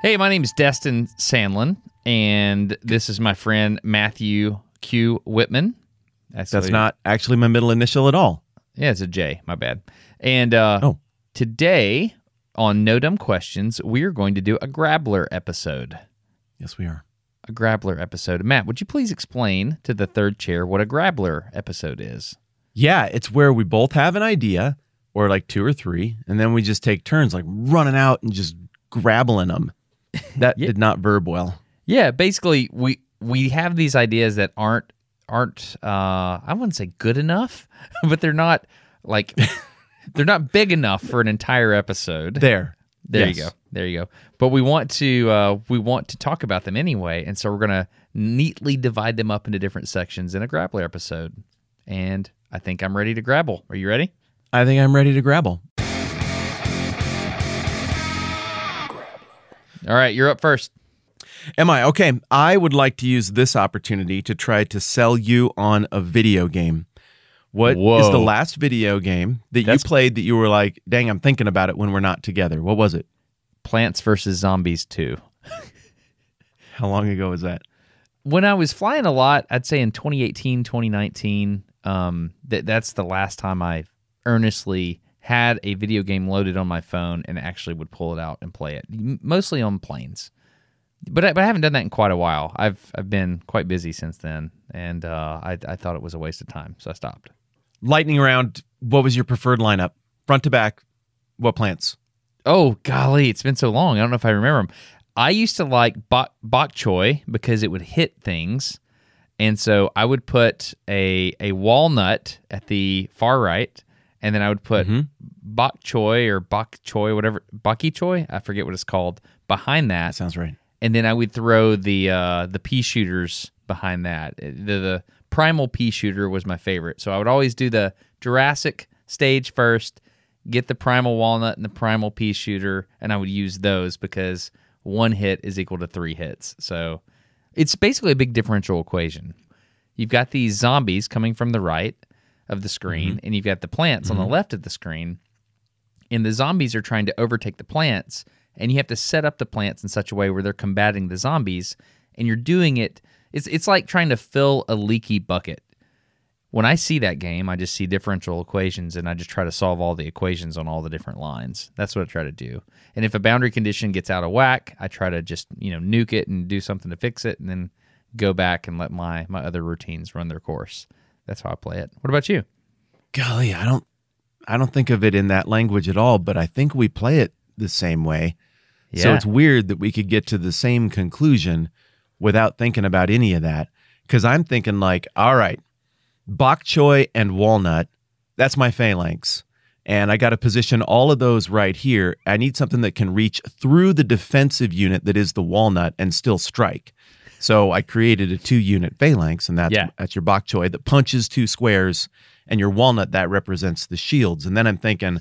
Hey, my name is Destin Sandlin, and this is my friend Matthew Q. Whitman. That's not actually my middle initial at all. Yeah, it's a J. My bad. And today on No Dumb Questions, we are going to do a Grabbler episode. Yes, we are. A Grabbler episode. Matt, would you please explain to the third chair what a Grabbler episode is? Yeah, it's where we both have an idea, or like two or three, and then we just take turns like running out and just grabbling them. That did not verb well. Yeah, basically, we have these ideas that aren't I wouldn't say good enough, but they're not like they're not big enough for an entire episode. There yes. There you go. But we want to talk about them anyway, and so we're gonna neatly divide them up into different sections in a Grabbler episode. And I think I'm ready to grabble. Are you ready? I think I'm ready to grabble. All right, you're up first. Am I? Okay. I would like to use this opportunity to try to sell you on a video game. What is the last video game that you played that you were like, dang, I'm thinking about it when we're not together? What was it? Plants vs. Zombies 2. How long ago was that? When I was flying a lot, I'd say in 2018, 2019, that's the last time I earnestly had a video game loaded on my phone and actually would pull it out and play it, mostly on planes. But I haven't done that in quite a while. I've been quite busy since then, and I thought it was a waste of time, so I stopped. Lightning round, what was your preferred lineup? Front to back, what plants? Oh, golly, it's been so long. I don't know if I remember them. I used to like bok choy because it would hit things, and so I would put a walnut at the far right, and then I would put bok choy or bok choy, whatever, baki choy, I forget what it's called, behind that. That sounds right. And then I would throw the pea shooters behind that. The primal pea shooter was my favorite. So I would always do the Jurassic stage first, get the primal walnut and the primal pea shooter, and I would use those because one hit is equal to 3 hits. So it's basically a big differential equation. You've got these zombies coming from the right of the screen, and you've got the plants on the left of the screen, and the zombies are trying to overtake the plants, and you have to set up the plants in such a way where they're combating the zombies, and you're doing it. It's like trying to fill a leaky bucket. When I see that game, I just see differential equations, and I just try to solve all the equations on all the different lines. That's what I try to do. And if a boundary condition gets out of whack, I try to just nuke it and do something to fix it, and then go back and let my other routines run their course. That's how I play it. What about you? Golly, I don't think of it in that language at all, but I think we play it the same way. Yeah. So it's weird that we could get to the same conclusion without thinking about any of that. Because I'm thinking like, all right, bok choy and walnut, that's my phalanx. And I got to position all of those right here. I need something that can reach through the defensive unit that is the walnut and still strike. So I created a 2-unit phalanx, and that's your bok choy that punches 2 squares, and your walnut, that represents the shields. And then I'm thinking,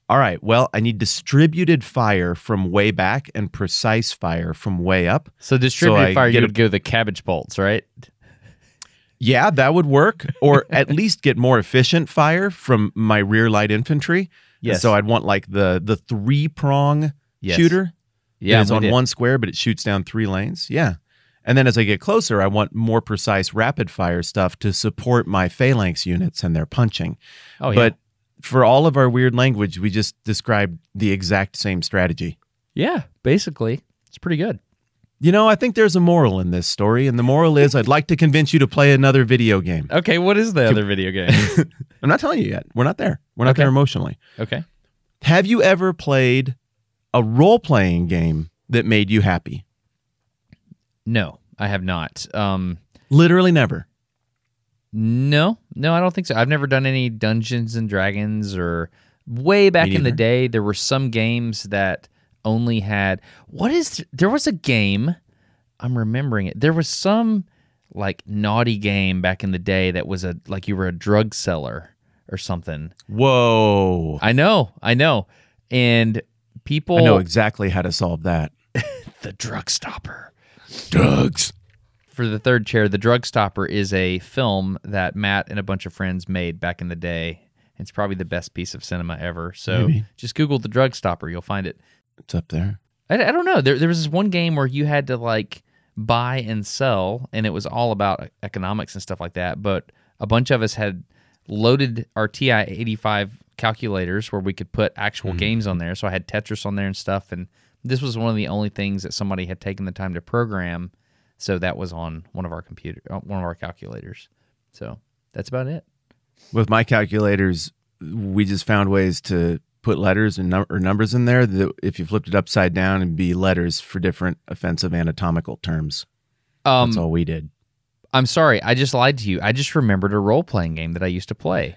all right, well, I need distributed fire from way back and precise fire from way up. So distributed fire, you would go the cabbage bolts, right? Yeah, that would work. Or at least get more efficient fire from my rear light infantry. Yes. And so I'd want like the 3-prong shooter. Yeah, it's on 1 square, but it shoots down 3 lanes. Yeah. And then as I get closer, I want more precise rapid fire stuff to support my phalanx units and their punching. Oh, yeah. But for all of our weird language, we just described the exact same strategy. Yeah, basically. It's pretty good. I think there's a moral in this story, and the moral is I'd like to convince you to play another video game. Okay, what is the other video game? I'm not telling you yet. We're not there. We're not there emotionally. Okay. Have you ever played a role-playing game that made you happy? No, I have not. Literally never? No, I don't think so. I've never done any Dungeons and Dragons, or way back in the day, there were some games that only had... There was a game, I'm remembering it. There was some like naughty game back in the day that was like you were a drug seller or something. Whoa. I know. And people... I know exactly how to solve that. The Drug Stopper. Drugs. For the third chair, The Drug Stopper is a film that Matt and a bunch of friends made back in the day. It's probably the best piece of cinema ever. So just Google The Drug Stopper. You'll find it. It's up there. I don't know. There was this one game where you had to like buy and sell, and it was all about economics and stuff like that. But a bunch of us had loaded our TI-85 calculators where we could put actual games on there. So I had Tetris on there and stuff, and this was one of the only things that somebody had taken the time to program. So that was on one of our calculators. So that's about it. With my calculators, we just found ways to put letters and or numbers in there that if you flipped it upside down, it'd be letters for different offensive anatomical terms. That's all we did. I'm sorry, I just lied to you. I just remembered a role-playing game that I used to play.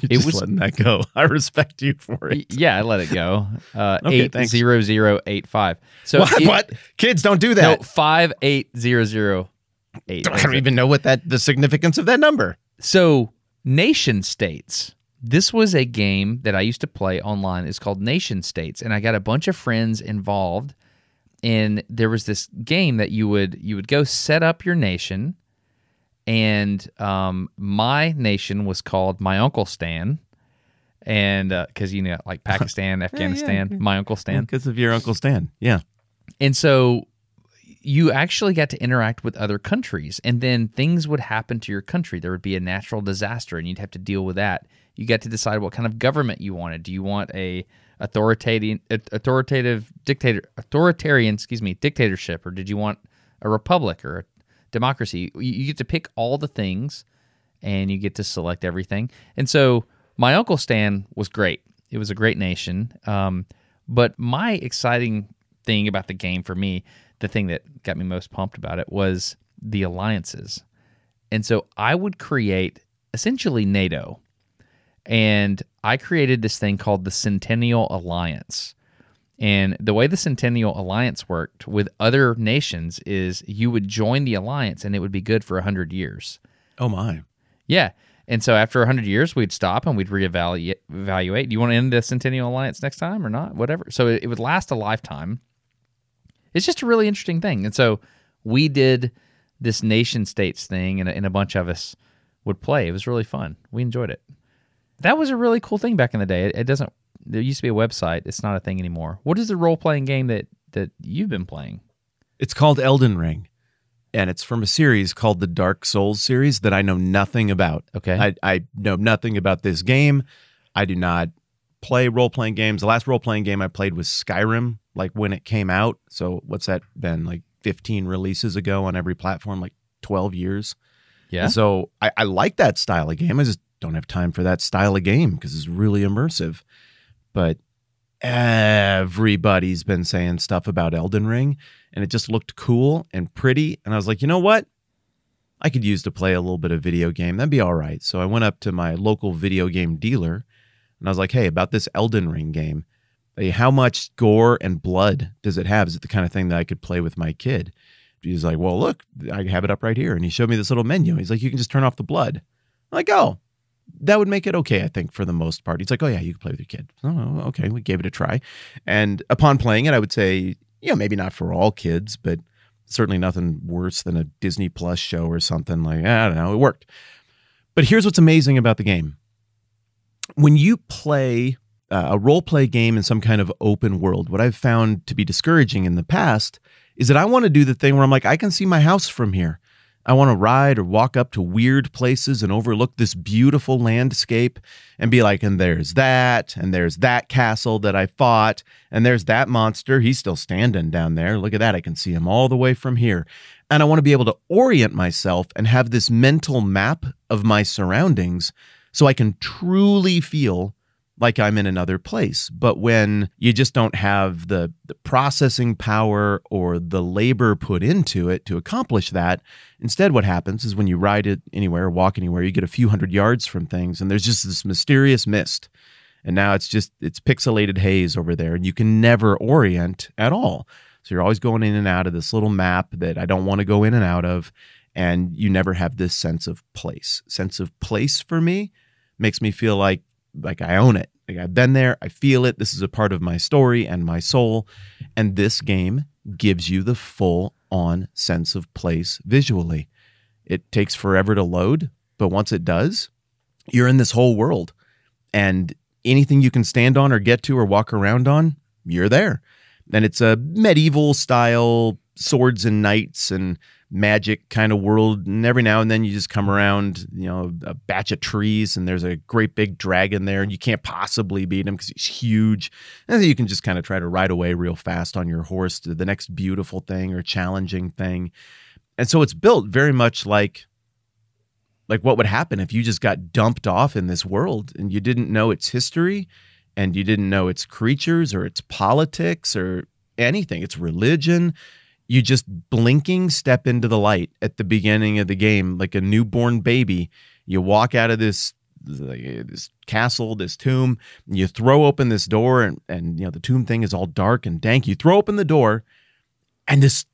You're just letting that go. I respect you for it. Yeah, I let it go. 80085. So what? Kids, don't do that. No, 58008. I don't even know what the significance of that number. So, Nation States. This was a game that I used to play online. It's called Nation States, and I got a bunch of friends involved. And there was this game that you would go set up your nation, and my nation was called My Uncle Stan, and because like Pakistan, Afghanistan, yeah. My Uncle Stan, because of your Uncle Stan, yeah. And so you actually got to interact with other countries, and then things would happen to your country. There would be a natural disaster, and you'd have to deal with that. You got to decide what kind of government you wanted. Do you want a authoritarian dictatorship, or did you want a republic or a democracy? You get to pick all the things, and you get to select everything. And so My Uncle Stan was great. It was a great nation. But my exciting thing about the game for me, the thing that got me most pumped about it, was the alliances. And so I would create essentially NATO. And I created this thing called the Centennial Alliance. And the way the Centennial Alliance worked with other nations is you would join the alliance and it would be good for 100 years. Oh, my. Yeah. And so after 100 years, we'd stop and we'd reevaluate. Do you want to end the Centennial Alliance next time or not? Whatever. So it would last a lifetime. It's just a really interesting thing. And so we did this nation states thing, and a bunch of us would play. It was really fun. We enjoyed it. That was a really cool thing back in the day. There used to be a website. It's not a thing anymore. What is the role-playing game that you've been playing? It's called Elden Ring, and it's from a series called the Dark Souls series that I know nothing about. Okay. I know nothing about this game. I do not play role-playing games. The last role-playing game I played was Skyrim, like when it came out. So what's that been, like 15 releases ago on every platform, like 12 years? Yeah. And so I like that style of game. I just don't have time for that style of game because it's really immersive. But everybody's been saying stuff about Elden Ring, and it just looked cool and pretty. And I was like, you know what? I could use to play a little bit of video game. That'd be all right. So I went up to my local video game dealer, and I was like, hey, about this Elden Ring game, how much gore and blood does it have? Is it the kind of thing that I could play with my kid? He's like, well, look, I have it up right here. And he showed me this little menu. He's like, you can just turn off the blood. I'm like, oh, that would make it okay, I think, for the most part. He's like, oh, yeah, you can play with your kid. Oh, okay, we gave it a try. And upon playing it, I would say, maybe not for all kids, but certainly nothing worse than a Disney Plus show or something. Like, I don't know, it worked. But here's what's amazing about the game. When you play a role-play game in some kind of open world, what I've found to be discouraging in the past is that I want to do the thing where I'm like, I can see my house from here. I want to ride or walk up to weird places and overlook this beautiful landscape and be like, and there's that castle that I fought, and there's that monster. He's still standing down there. Look at that. I can see him all the way from here. And I want to be able to orient myself and have this mental map of my surroundings so I can truly feel like I'm in another place. But when you just don't have the processing power or the labor put into it to accomplish that, instead what happens is when you ride it anywhere or walk anywhere, you get a few hundred yards from things and there's just this mysterious mist. And now it's pixelated haze over there and you can never orient at all. So you're always going in and out of this little map that I don't want to go in and out of. And you never have this sense of place. Sense of place for me makes me feel like I own it. Like I've been there, I feel it. This is a part of my story and my soul. And this game gives you the full-on sense of place visually. It takes forever to load, but once it does, you're in this whole world. And anything you can stand on or get to or walk around on, you're there. And it's a medieval style swords and knights and magic kind of world. And every now and then you just come around, a batch of trees and there's a great big dragon there and you can't possibly beat him because he's huge. And then you can just kind of try to ride away real fast on your horse to the next beautiful thing or challenging thing. And so it's built very much like what would happen if you just got dumped off in this world and you didn't know its history and you didn't know its creatures or its politics or anything, its religion. You just blinking step into the light at the beginning of the game like a newborn baby. You walk out of this castle, this tomb, and you throw open this door and the tomb thing is all dark and dank. You throw open the door and this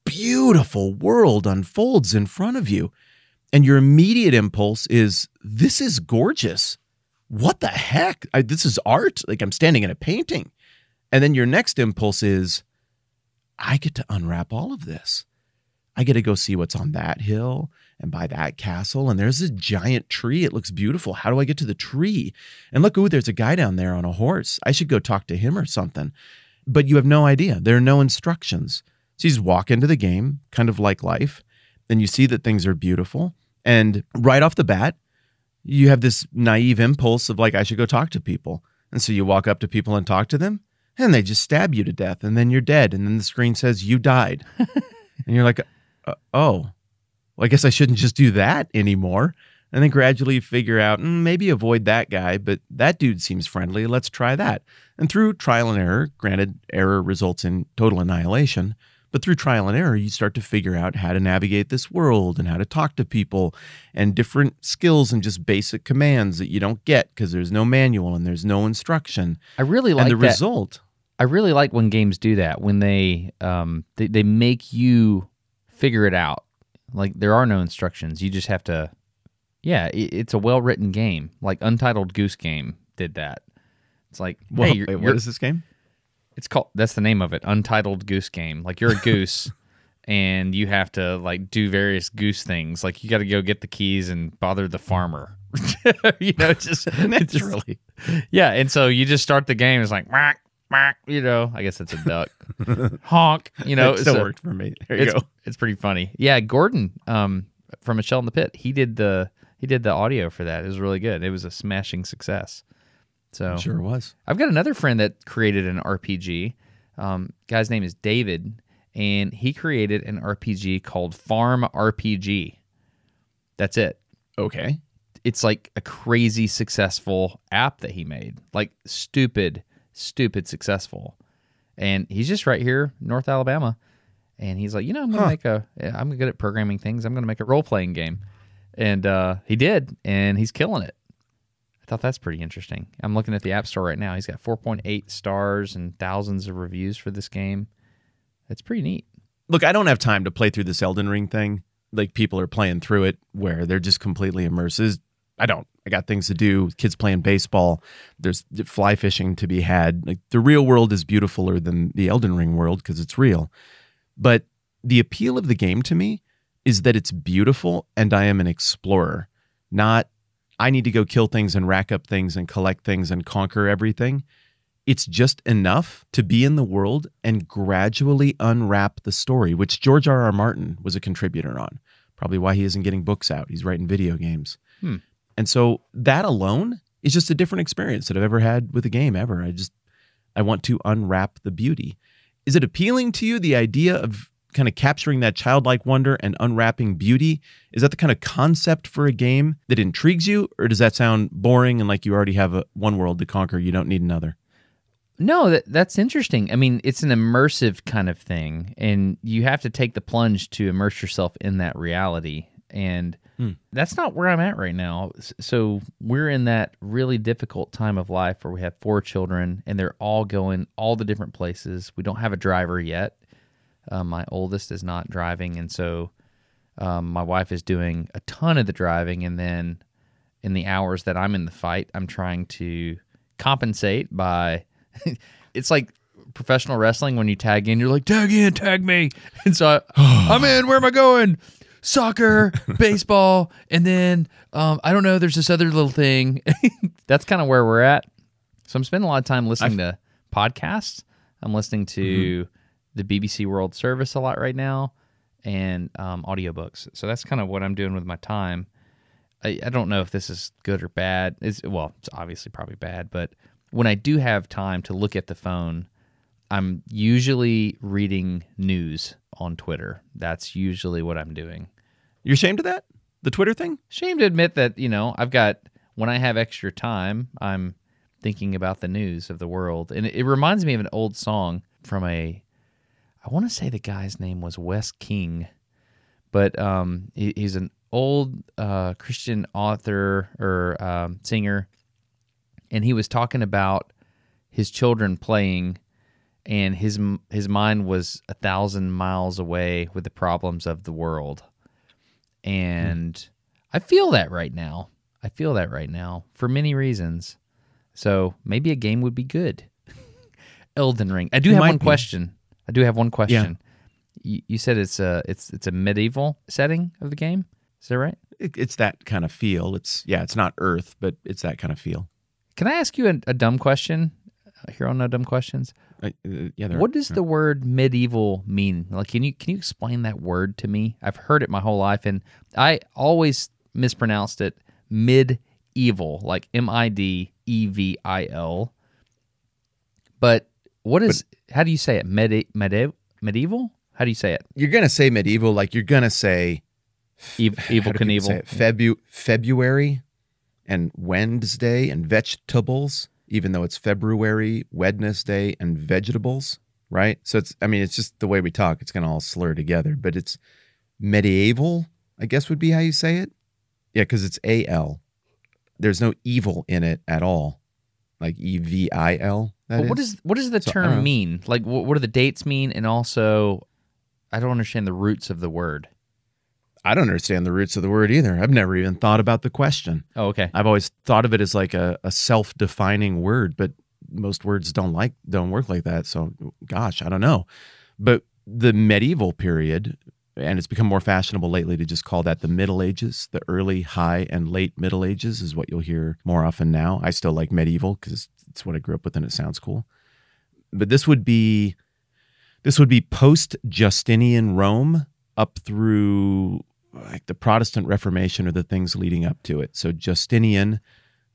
beautiful world unfolds in front of you. And your immediate impulse is, this is gorgeous. What the heck? This is art. Like I'm standing in a painting. And then your next impulse is, I get to unwrap all of this. I get to go see what's on that hill and by that castle. And there's a giant tree. It looks beautiful. How do I get to the tree? And look, there's a guy down there on a horse. I should go talk to him or something. But you have no idea. There are no instructions. So you just walk into the game, kind of like life, and you see that things are beautiful. And right off the bat, you have this naive impulse of I should go talk to people. And so you walk up to people and talk to them. And they just stab you to death, and then you're dead, and then the screen says you died. And you're like, well, I guess I shouldn't just do that anymore. And then gradually you figure out, maybe avoid that guy, but that dude seems friendly, let's try that. And through trial and error, granted, error results in total annihilation, but through trial and error, you start to figure out how to navigate this world and how to talk to people and different skills and just basic commands that you don't get because there's no manual and there's no instruction. I really like that. And the result... I really like when games do that, when they make you figure it out. Like there are no instructions. You just have to, it's a well-written game. Like Untitled Goose Game did that. It's like, hey, what is this game? It's called, that's the name of it, Untitled Goose Game. Like you're a goose and you have to do various goose things. Like you got to go get the keys and bother the farmer. Just naturally. Yeah, and so you just start the game. It's like, I guess it's a duck. Honk. It still worked for me. There you go. It's pretty funny. Yeah, Gordon from A Shell in the Pit, he did the audio for that. It was really good. It was a smashing success. So it sure was. I've got another friend that created an RPG. Guy's name is David, and he created an RPG called Farm RPG. That's it. Okay. It's like a crazy successful app that he made. Like stupid successful. And he's just right here, North Alabama. And he's like, I'm going to I'm good at programming things. I'm going to make a role-playing game. And he did, and he's killing it. I thought that's pretty interesting. I'm looking at the App Store right now. He's got 4.8 stars and thousands of reviews for this game. It's pretty neat. Look, I don't have time to play through this Elden Ring thing. Like people are playing through it where they're just completely immersive. I don't. I got things to do. Kids playing baseball. There's fly fishing to be had. Like the real world is beautifuler than the Elden Ring world because it's real. But the appeal of the game to me is that it's beautiful and I am an explorer, not I need to go kill things and rack up things and collect things and conquer everything. It's just enough to be in the world and gradually unwrap the story, which George R.R. Martin was a contributor on. Probably why he isn't getting books out. He's writing video games. And so that alone is just a different experience that I've ever had with a game ever. I want to unwrap the beauty. Is it appealing to you, the idea of kind of capturing that childlike wonder and unwrapping beauty? Is that the kind of concept for a game that intrigues you? Or does that sound boring and like you already have one world to conquer, you don't need another? No, that's interesting. I mean, it's an immersive kind of thing, and you have to take the plunge to immerse yourself in that reality. And that's not where I'm at right now. So we're in that really difficult time of life where we have 4 children, and they're all going all the different places. We don't have a driver yet. My oldest is not driving, and so my wife is doing a ton of the driving, and then in the hours that I'm in the fight, I'm trying to compensate by... It's like professional wrestling when you tag in. You're like, tag in, tag me. And so I'm in. Where am I going? Soccer, baseball, and then I don't know. There's this other little thing. That's kind of where we're at. So I'm spending a lot of time listening to podcasts. I'm listening to the BBC World Service a lot right now, and audiobooks. So that's kind of what I'm doing with my time. I don't know if this is good or bad. It's obviously probably bad, but when I do have time to look at the phone, I'm usually reading news on Twitter. That's usually what I'm doing. You're ashamed of that? The Twitter thing? Ashamed to admit that, when I have extra time, I'm thinking about the news of the world. And it reminds me of an old song from I want to say the guy's name was Wes King, but he's an old Christian author or singer, and he was talking about his children playing, and his mind was 1,000 miles away with the problems of the world. And I feel that right now. For many reasons. So maybe a game would be good. Elden Ring. I do have one question. Yeah. You said it's a medieval setting of the game. Is that right? It's that kind of feel. It's not Earth, but it's that kind of feel. Can I ask you a dumb question? Here on No Dumb Questions. What does the word medieval mean? Like, can you explain that word to me? I've heard it my whole life, and I always mispronounced it mid-evil, like MIDEVIL. But how do you say it? Medieval? How do you say it? You're gonna say medieval, like you're gonna say Evil Knievel. February and Wednesday and vegetables, even though it's February, Wednesday, and vegetables, right? So it's just the way we talk. It's going to all slur together, but it's medieval, I guess would be how you say it. Yeah, because it's AL. There's no evil in it at all, like EVIL. What does the term mean? Like, what do the dates mean? And also, I don't understand the roots of the word. I don't understand the roots of the word either. I've never even thought about the question. Oh, okay. I've always thought of it as like a self-defining word, but most words don't work like that. So, gosh, I don't know. But the medieval period, and it's become more fashionable lately to just call that the Middle Ages. The early, high, and late Middle Ages is what you'll hear more often now. I still like medieval because it's what I grew up with and it sounds cool. But this would be post-Justinian Rome up through like the Protestant Reformation or the things leading up to it. So Justinian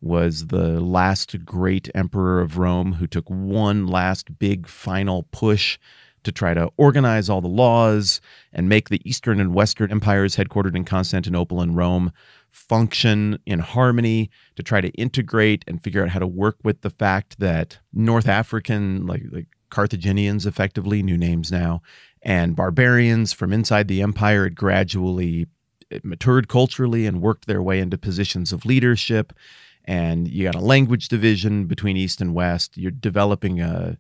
was the last great emperor of Rome who took one last big final push to try to organize all the laws and make the Eastern and Western empires headquartered in Constantinople and Rome function in harmony, to try to integrate and figure out how to work with the fact that North African, like Carthaginians, effectively, new names now, and barbarians from inside the empire had gradually matured culturally and worked their way into positions of leadership. And you got a language division between East and West. You're developing a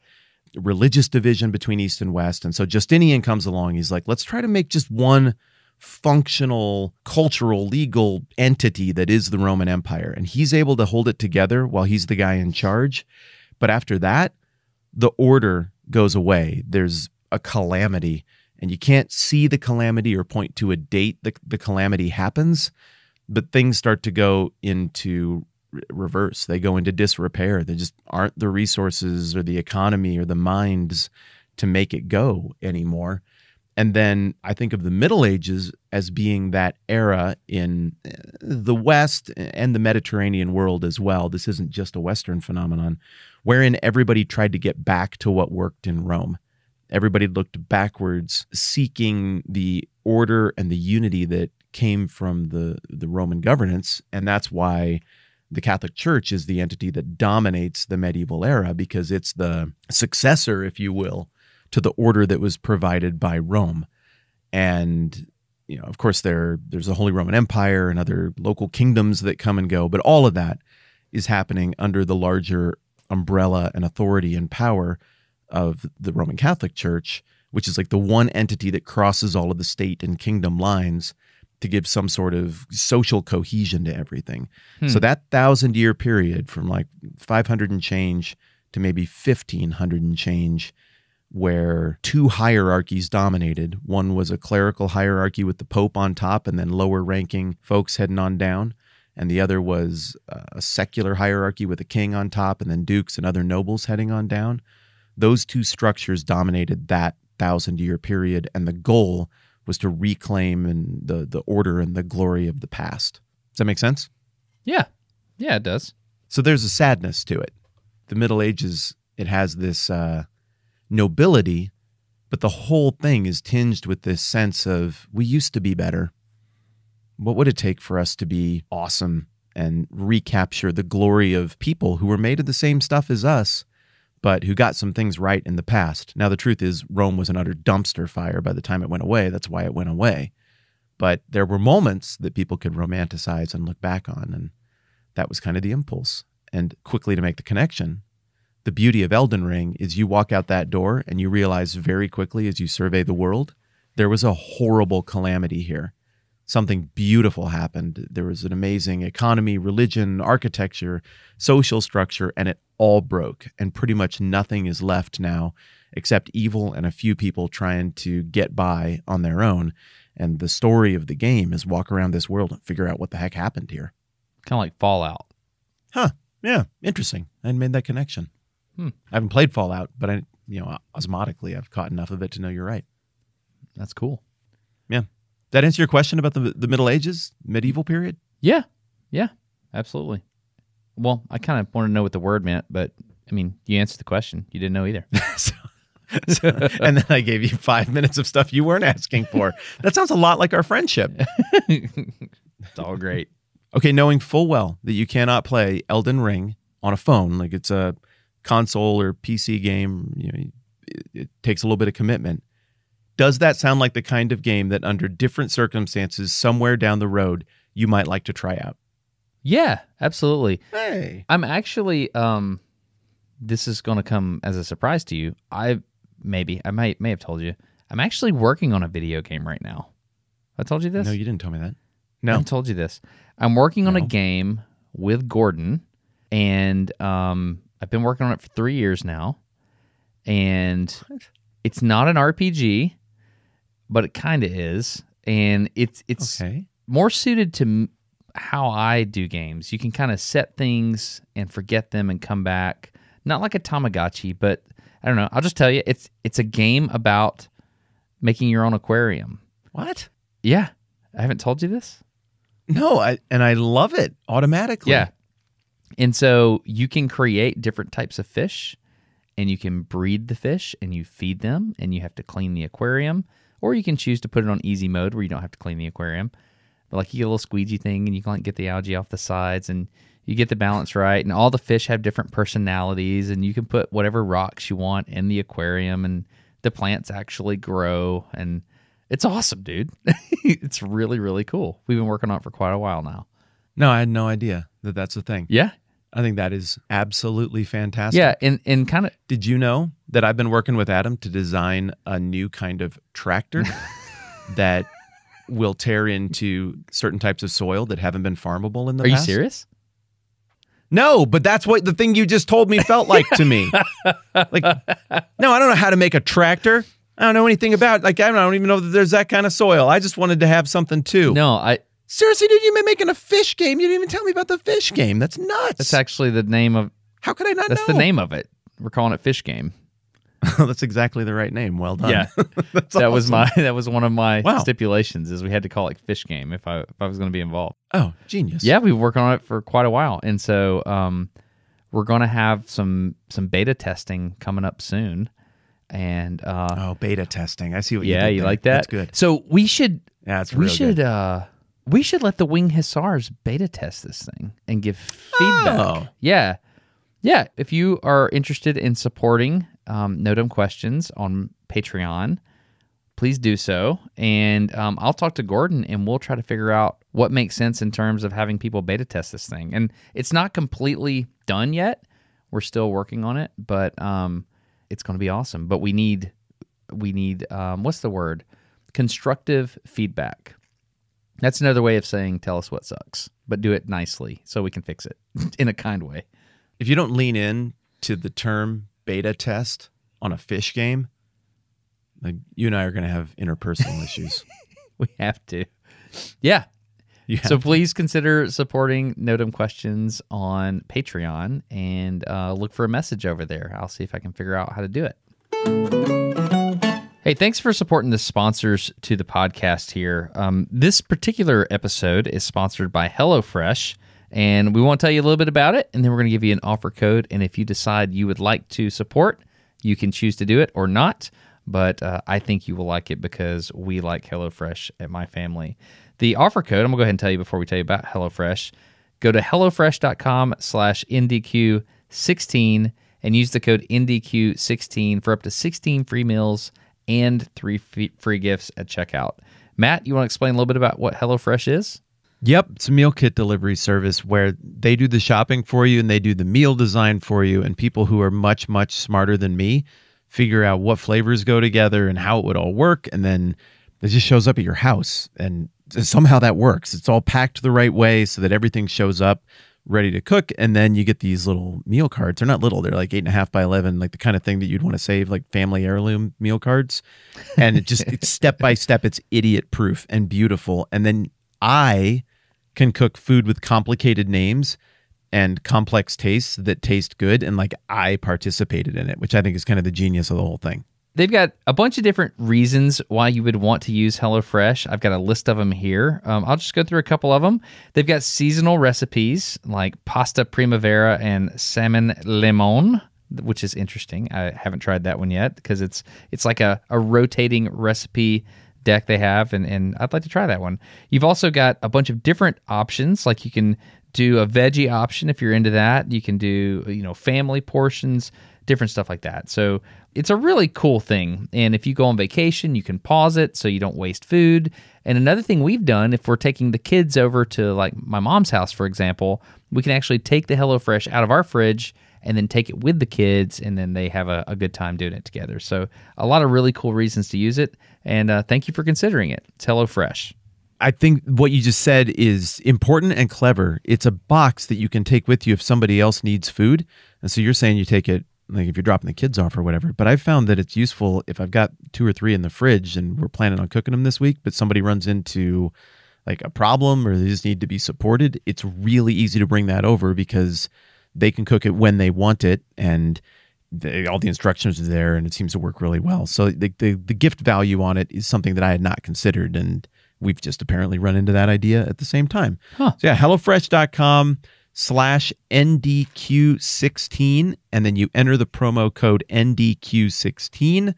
religious division between East and West. And so Justinian comes along. He's like, let's try to make just one functional, cultural, legal entity that is the Roman Empire. And he's able to hold it together while he's the guy in charge. But after that, the order goes away. There's a calamity, and you can't see the calamity or point to a date the calamity happens, but things start to go into reverse. They go into disrepair. There just aren't the resources or the economy or the minds to make it go anymore. And then I think of the Middle Ages as being that era in the West and the Mediterranean world as well. This isn't just a Western phenomenon, wherein everybody tried to get back to what worked in Rome. Everybody looked backwards, seeking the order and the unity that came from the Roman governance. And that's why the Catholic Church is the entity that dominates the medieval era, because it's the successor, if you will, to the order that was provided by Rome. And, of course, there's the Holy Roman Empire and other local kingdoms that come and go, but all of that is happening under the larger umbrella and authority and power of the Roman Catholic Church, which is like the one entity that crosses all of the state and kingdom lines to give some sort of social cohesion to everything. So that 1,000-year period from like 500 and change to maybe 1,500 and change, where two hierarchies dominated. One was a clerical hierarchy with the Pope on top and then lower-ranking folks heading on down. And the other was a secular hierarchy with a king on top and then dukes and other nobles heading on down. Those two structures dominated that 1,000-year period, and the goal was to reclaim the order and the glory of the past. Does that make sense? Yeah. Yeah, it does. So there's a sadness to it. The Middle Ages, it has this nobility, but the whole thing is tinged with this sense of, we used to be better. What would it take for us to be awesome and recapture the glory of people who were made of the same stuff as us, but who got some things right in the past? Now, the truth is, Rome was an utter dumpster fire by the time it went away. That's why it went away. But there were moments that people could romanticize and look back on, and that was kind of the impulse. And quickly to make the connection, the beauty of Elden Ring is you walk out that door and you realize very quickly as you survey the world, there was a horrible calamity here. Something beautiful happened. There was an amazing economy, religion, architecture, social structure, and it all broke. And pretty much nothing is left now except evil and a few people trying to get by on their own. And the story of the game is walk around this world and figure out what the heck happened here. Kind of like Fallout. Huh. Yeah. Interesting. I hadn't made that connection. I haven't played Fallout, but osmotically, I've caught enough of it to know you're right. That's cool. Yeah. Did that answer your question about the Middle Ages, medieval period? Yeah. Yeah, absolutely. Well, I kind of wanted to know what the word meant, but I mean, you answered the question. You didn't know either. And then I gave you 5 minutes of stuff you weren't asking for. That sounds a lot like our friendship. It's all great. Okay, knowing full well that you cannot play Elden Ring on a phone, like it's a console or PC game, it takes a little bit of commitment. Does that sound like the kind of game that under different circumstances, somewhere down the road, you might like to try out? Yeah, absolutely. Hey. I'm actually, this is going to come as a surprise to you. I may have told you. I'm actually working on a video game right now. I told you this? No, you didn't tell me that. No. I told you this. I'm working on a game with Gordon, and I've been working on it for 3 years now. And it's not an RPG, but it kind of is. And it's okay. More suited to how I do games. You can kind of set things and forget them and come back. Not like a Tamagotchi, but I don't know. I'll just tell you, it's a game about making your own aquarium. What? Yeah. I haven't told you this? No, I love it automatically. Yeah. And so you can create different types of fish, and you can breed the fish, and you feed them, and you have to clean the aquarium, or you can choose to put it on easy mode where you don't have to clean the aquarium. But like you get a little squeegee thing, and you can like get the algae off the sides, and you get the balance right, and all the fish have different personalities, and you can put whatever rocks you want in the aquarium, and the plants actually grow, and it's awesome, dude. It's really, really cool. We've been working on it for quite a while now. No, I had no idea that that's a thing. Yeah. I think that is absolutely fantastic. Yeah, and kind of... Did you know that I've been working with Adam to design a new kind of tractor that will tear into certain types of soil that haven't been farmable in the past? Are you serious? No, but that's what the thing you just told me felt like to me. Like, no, I don't know how to make a tractor. I don't know anything about, like, I don't even know that there's that kind of soil. I just wanted to have something too. No, Seriously, dude, you've been making a fish game. You didn't even tell me about the fish game. That's nuts. That's actually the name of... How could I not know? That's the name of it. We're calling it Fish Game. That's exactly the right name. Well done. Yeah. That's that awesome. That was one of my Wow. stipulations, is we had to call it Fish Game if I was going to be involved. Oh, genius. Yeah, we've been working on it for quite a while. And so we're going to have some beta testing coming up soon. And beta testing. I see what you did yeah, you there. like that? That's good. So we should good. We should let the Wing Hussars beta test this thing and give feedback. Oh. Yeah. Yeah. If you are interested in supporting No Dumb Questions on Patreon, please do so. And I'll talk to Gordon, and we'll try to figure out what makes sense in terms of having people beta test this thing. And it's not completely done yet. We're still working on it, but it's going to be awesome. But we need what's the word? Constructive feedback. That's another way of saying tell us what sucks, but do it nicely so we can fix it in a kind way. If you don't lean in to the term beta test on a fish game, like, you and I are going to have interpersonal issues. We have to. Yeah. So please consider supporting No Dumb Questions on Patreon and look for a message over there. I'll see if I can figure out how to do it. Hey, thanks for supporting the sponsors to the podcast here. This particular episode is sponsored by HelloFresh, and we want to tell you a little bit about it, and then we're going to give you an offer code, and if you decide you would like to support, you can choose to do it or not, but I think you will like it because we like HelloFresh at my family. The offer code, I'm going to go ahead and tell you before we tell you about HelloFresh. Go to HelloFresh.com/NDQ16 and use the code NDQ16 for up to 16 free meals and 3 free gifts at checkout. Matt, you want to explain a little bit about what HelloFresh is? Yep, it's a meal kit delivery service where they do the shopping for you and they do the meal design for you, and people who are much, much smarter than me figure out what flavors go together and how it would all work, and then it just shows up at your house, and somehow that works. It's all packed the right way so that everything shows up ready to cook, and then you get these little meal cards. They're not little, they're like 8.5 by 11, like the kind of thing that you'd want to save, like family heirloom meal cards. And it's step by step, it's idiot proof and beautiful. And then I can cook food with complicated names and complex tastes that taste good, and like I participated in it, which I think is kind of the genius of the whole thing. They've got a bunch of different reasons why you would want to use HelloFresh. I've got a list of them here. I'll just go through a couple of them. They've got seasonal recipes like pasta primavera and salmon limon, which is interesting. I haven't tried that one yet because it's like a rotating recipe deck they have, and I'd like to try that one. You've also got a bunch of different options, like you can do a veggie option if you're into that. You can do, family portions, different stuff like that. So it's a really cool thing. And if you go on vacation, you can pause it so you don't waste food. And another thing we've done, if we're taking the kids over to like my mom's house, for example, we can actually take the HelloFresh out of our fridge and then take it with the kids, and then they have a good time doing it together. So a lot of really cool reasons to use it. And thank you for considering it. It's HelloFresh. I think what you just said is important and clever. It's a box that you can take with you if somebody else needs food. And so you're saying you take it, like if you're dropping the kids off or whatever. But I've found that it's useful if I've got 2 or 3 in the fridge and we're planning on cooking them this week, but somebody runs into like a problem or they just need to be supported. It's really easy to bring that over because they can cook it when they want it, and all the instructions are there, and it seems to work really well. So the gift value on it is something that I had not considered, and we've just apparently run into that idea at the same time. So yeah, HelloFresh.com/NDQ16, and then you enter the promo code NDQ16,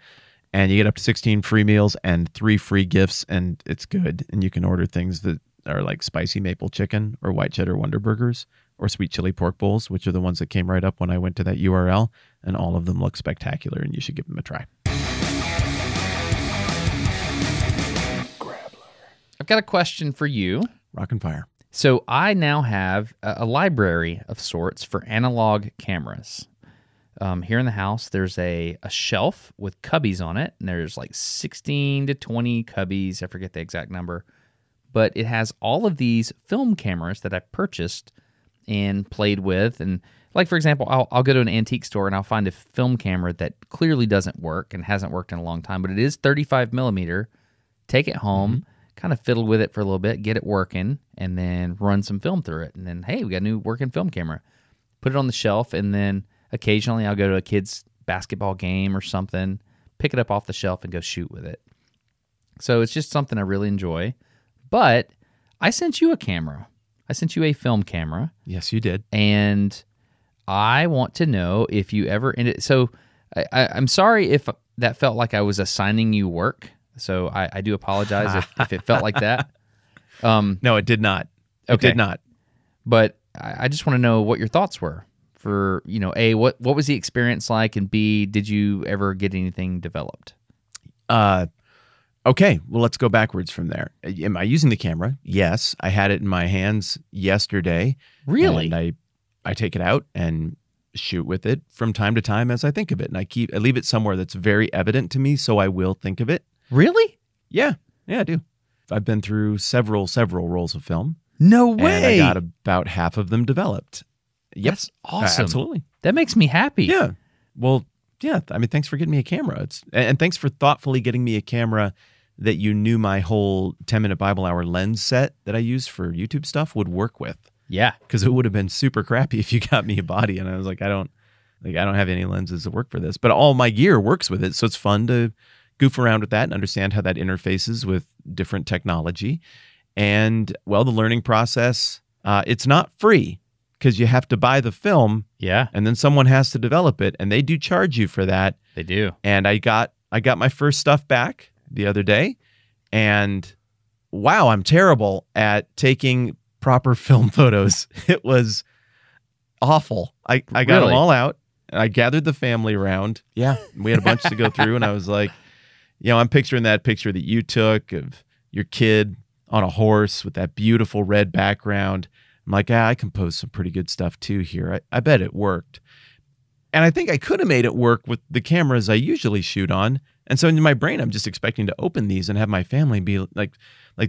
and you get up to 16 free meals and 3 free gifts, and it's good. And you can order things that are like spicy maple chicken or white cheddar Wonder Burgers or sweet chili pork bowls, which are the ones that came right up when I went to that URL, and all of them look spectacular, and you should give them a try. I've got a question for you. Rock and fire. So I now have a library of sorts for analog cameras. Here in the house, there's a shelf with cubbies on it, and there's like 16 to 20 cubbies. I forget the exact number. But it has all of these film cameras that I've purchased and played with. And like, for example, I'll go to an antique store and I'll find a film camera that clearly doesn't work and hasn't worked in a long time, but it is 35 millimeter. Take it home, kind of fiddle with it for a little bit, get it working, and then run some film through it. And then, hey, we got a new working film camera. Put it on the shelf, and then occasionally I'll go to a kid's basketball game or something, pick it up off the shelf and go shoot with it. So it's just something I really enjoy. But I sent you a camera. I sent you a film camera. Yes, you did. And I want to know if you ever... So I'm sorry if that felt like I was assigning you work. So I do apologize if it felt like that. No, it did not. It did not. But I just want to know what your thoughts were for, A, what was the experience like? And B, did you ever get anything developed? Okay, well, let's go backwards from there. Am I using the camera? Yes. I had it in my hands yesterday. Really? And I take it out and shoot with it from time to time as I think of it. And I leave it somewhere that's very evident to me, so I will think of it. Really? Yeah, I do. I've been through several rolls of film. No way. And I got about half of them developed. Yep. That's awesome. Absolutely. That makes me happy. Yeah. Well, yeah. I mean, thanks for getting me a camera. And thanks for thoughtfully getting me a camera that you knew my whole 10-minute Bible hour lens set that I use for YouTube stuff would work with. Yeah. Because it would have been super crappy if you got me a body and I was like, I don't have any lenses that work for this. But all my gear works with it. So it's fun to goof around with that and understand how that interfaces with different technology. And, well, the learning process, it's not free because you have to buy the film. Yeah. And then someone has to develop it. And they do charge you for that. They do. And I got my first stuff back the other day, and wow, I'm terrible at taking proper film photos. It was awful. I got them all out, and I gathered the family around. Yeah, we had a bunch to go through, and I was like, I'm picturing that picture that you took of your kid on a horse with that beautiful red background. I'm like, I can post some pretty good stuff too here. I bet it worked. And I think I could have made it work with the cameras I usually shoot on. And so in my brain, I'm just expecting to open these and have my family be like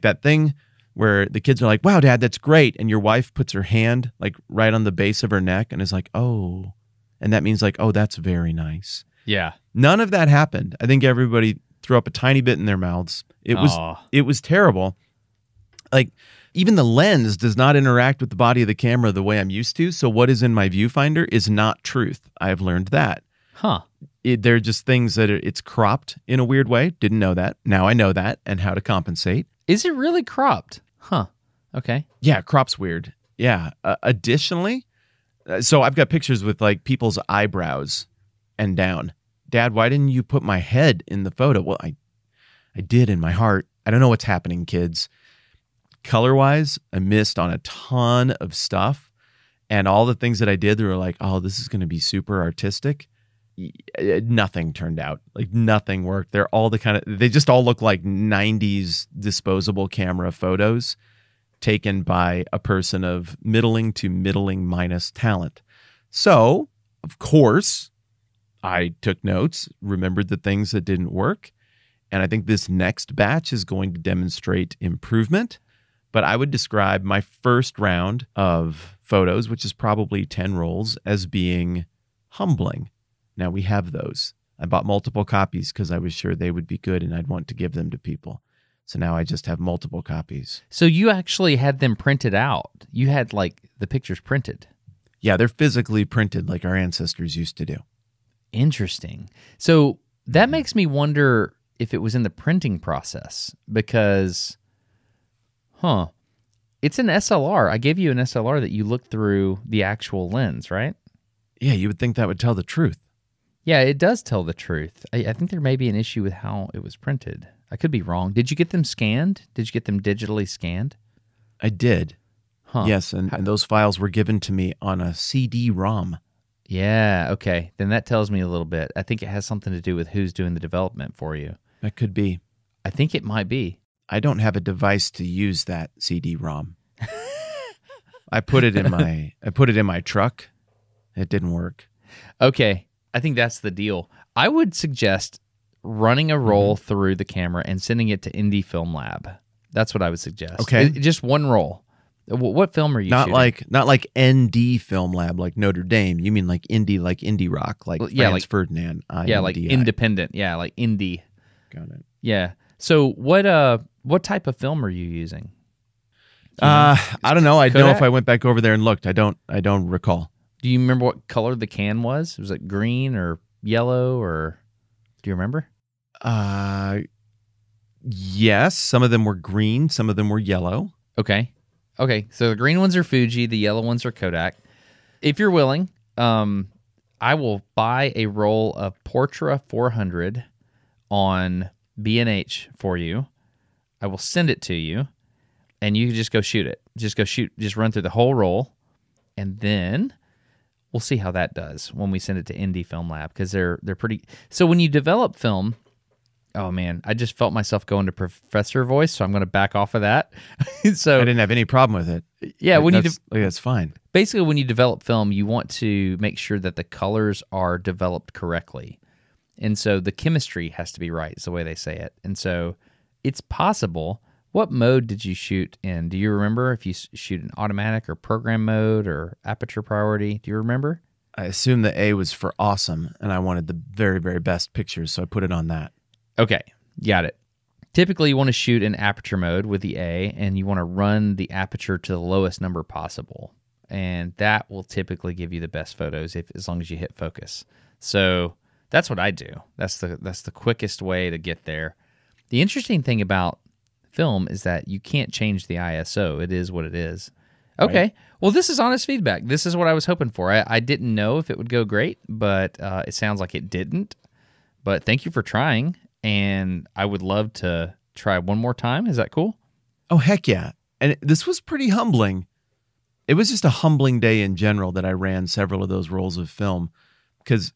that thing where the kids are like, wow, Dad, that's great. And your wife puts her hand like right on the base of her neck and is like, oh. And that means like, oh, that's very nice. Yeah. None of that happened. I think everybody threw up a tiny bit in their mouths. It was terrible. Like even the lens does not interact with the body of the camera the way I'm used to. So what is in my viewfinder is not truth. I've learned that. Huh. They're just things that it's cropped in a weird way. Didn't know that. Now I know that and how to compensate. Is it really cropped? Huh. Okay. Yeah, crop's weird. Yeah. Additionally, so I've got pictures with like people's eyebrows and down. Dad, why didn't you put my head in the photo? Well, I did in my heart. I don't know what's happening, kids. Color-wise, I missed on a ton of stuff. And all the things that I did, they were like, oh, this is going to be super artistic. Nothing turned out. Like nothing worked. They're all they just all look like 90s disposable camera photos taken by a person of middling to middling minus talent. So, of course, I took notes, remembered the things that didn't work. And I think this next batch is going to demonstrate improvement. But I would describe my first round of photos, which is probably 10 rolls, as being humbling. Now we have those. I bought multiple copies because I was sure they would be good and I'd want to give them to people. So now I just have multiple copies. So you actually had them printed out. You had like the pictures printed. Yeah, they're physically printed like our ancestors used to do. Interesting. So that makes me wonder if it was in the printing process because, it's an SLR. I gave you an SLR that you looked through the actual lens, right? Yeah, you would think that would tell the truth. Yeah, it does tell the truth. I think there may be an issue with how it was printed. I could be wrong. Did you get them scanned? Did you get them digitally scanned? I did. Huh. Yes, and those files were given to me on a CD-ROM. Yeah, okay. Then that tells me a little bit. I think it has something to do with who's doing the development for you. That could be. I think it might be. I don't have a device to use that CD-ROM. I put it in my truck. It didn't work. Okay. I think that's the deal. I would suggest running a roll through the camera and sending it to Indie Film Lab. That's what I would suggest. Okay. Just one roll. What film are you shooting? Not like ND Film Lab, like Notre Dame. You mean like indie rock, like Franz Ferdinand. Yeah, like independent. Yeah, like indie. Got it. Yeah. So what type of film are you using? I don't know. I don't know if I went back over there and looked. I don't recall. Do you remember what color the can was? Was it green or yellow or do you remember? Yes. Some of them were green. Some of them were yellow. Okay. So the green ones are Fuji. The yellow ones are Kodak. If you're willing, I will buy a roll of Portra 400 on B&H for you. I will send it to you, and you can just go shoot it. Just run through the whole roll, and then we'll see how that does when we send it to Indie Film Lab because they're pretty. So when you develop film, oh man, I just felt myself going to professor voice, so I'm going to back off of that. So I didn't have any problem with it. Yeah, that's fine. Basically, when you develop film, you want to make sure that the colors are developed correctly, and so the chemistry has to be right. Is the way they say it, and so it's possible. What mode did you shoot in? Do you remember if you shoot in automatic or program mode or aperture priority? Do you remember? I assume the A was for awesome, and I wanted the very, very best pictures, so I put it on that. Okay, got it. Typically, you want to shoot in aperture mode with the A, and you want to run the aperture to the lowest number possible. And that will typically give you the best photos as long as you hit focus. So that's what I do. That's the quickest way to get there. The interesting thing about film is that you can't change the ISO. It is what it is. Okay. Right. Well, this is honest feedback. This is what I was hoping for. I didn't know if it would go great, but it sounds like it didn't. But thank you for trying, and I would love to try one more time. Is that cool? Oh, heck yeah. And this was pretty humbling. It was just a humbling day in general that I ran several of those rolls of film, because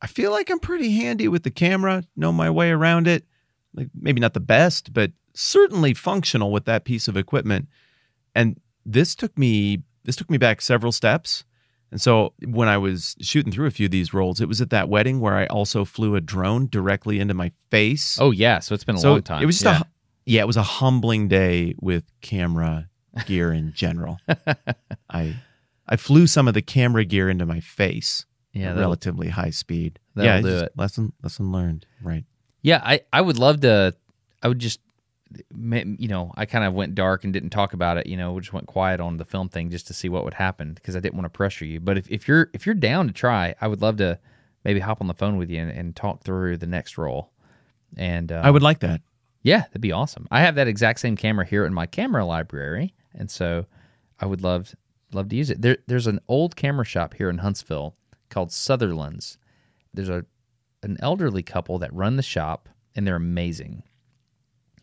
I feel like I'm pretty handy with the camera, know my way around it. Like, maybe not the best, but certainly functional with that piece of equipment. And this took me back several steps. And so when I was shooting through a few of these rolls, it was at that wedding where I also flew a drone directly into my face. Oh yeah, so it's been a long time. It was just it was a humbling day with camera gear in general. I flew some of the camera gear into my face at relatively high speed. That'll do it. Lesson learned, right? Yeah, I would love to. I would just, I kind of went dark and didn't talk about it. We just went quiet on the film thing just to see what would happen, because I didn't want to pressure you. But if you're down to try, I would love to maybe hop on the phone with you and talk through the next roll. And I would like that. Yeah, that'd be awesome. I have that exact same camera here in my camera library, and so I would love to use it. There's an old camera shop here in Huntsville called Sutherland's. There's an elderly couple that run the shop, and they're amazing.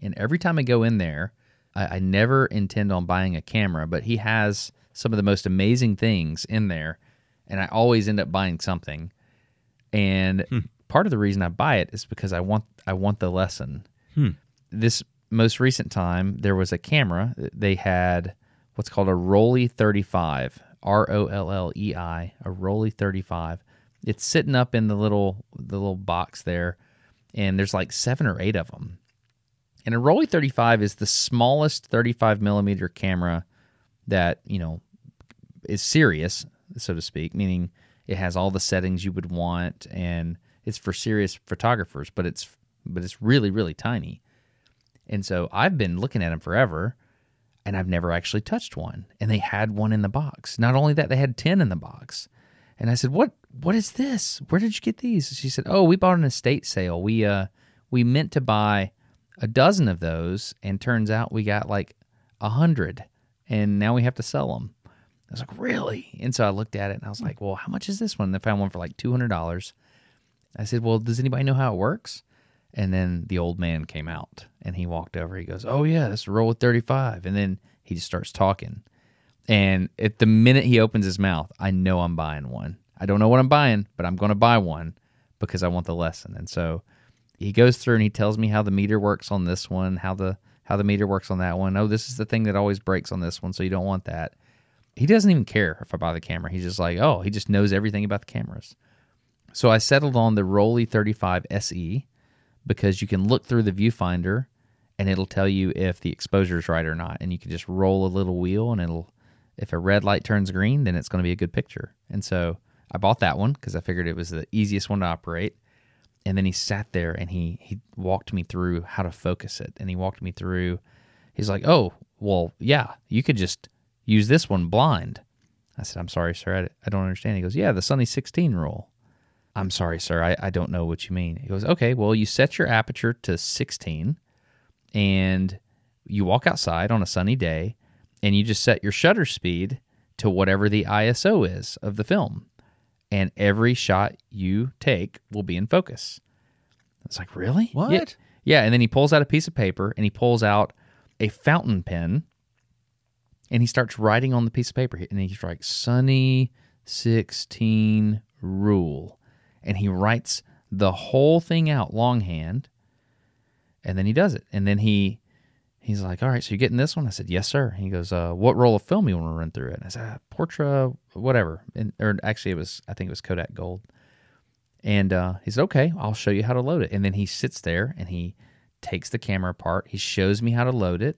And every time I go in there, I never intend on buying a camera, but he has some of the most amazing things in there, and I always end up buying something. And part of the reason I buy it is because I want the lesson. This most recent time, there was a camera. They had what's called a Rolly 35, ROLLEI, a Rolly 35. It's sitting up in the little box there, and there's like 7 or 8 of them. And a Rolly 35 is the smallest 35 millimeter camera that, is serious, so to speak, meaning it has all the settings you would want, and it's for serious photographers, but it's really, really tiny. And so I've been looking at them forever, and I've never actually touched one. And they had one in the box. Not only that, they had 10 in the box. And I said, "What is this? Where did you get these?" She said, "Oh, we bought an estate sale. We meant to buy a dozen of those, and turns out we got like 100, and now we have to sell them." I was like, "Really?" And so I looked at it, and I was like, "Well, how much is this one?" And I found one for like $200. I said, "Well, does anybody know how it works?" And then the old man came out, and he walked over. He goes, "Oh yeah, that's a Roll with 35." And then he just starts talking. And at the minute he opens his mouth, I know I'm buying one. I don't know what I'm buying, but I'm going to buy one because I want the lesson. And so he goes through and he tells me how the meter works on this one, how the meter works on that one. Oh, this is the thing that always breaks on this one, so you don't want that. He doesn't even care if I buy the camera. He's just like, he just knows everything about the cameras. So I settled on the Rolly 35 SE because you can look through the viewfinder and it'll tell you if the exposure is right or not. And you can just roll a little wheel, and if a red light turns green, then it's going to be a good picture. And so I bought that one because I figured it was the easiest one to operate. And then he sat there and he walked me through how to focus it. And he walked me through, he's like, "Oh, well, yeah, you could just use this one blind." I said, "I'm sorry, sir, I don't understand." He goes, "Yeah, the Sunny 16 rule." "I'm sorry, sir, I don't know what you mean." He goes, "Okay, well, you set your aperture to 16, and you walk outside on a sunny day, and you just set your shutter speed to whatever the ISO is of the film, and every shot you take will be in focus." I was like, "Really?" What? Yeah, and then he pulls out a piece of paper, and he pulls out a fountain pen, and he starts writing on the piece of paper, and he's like, "Sunny 16 rule." And he writes the whole thing out longhand, and then he does it. And then he's like, "All right, so you're getting this one?" I said, "Yes, sir." He goes, "What roll of film you want to run through it?" And I said, "Portra, whatever." Or actually, I think it was Kodak Gold. And he said, "Okay, I'll show you how to load it." And then he sits there, and he takes the camera apart. He shows me how to load it.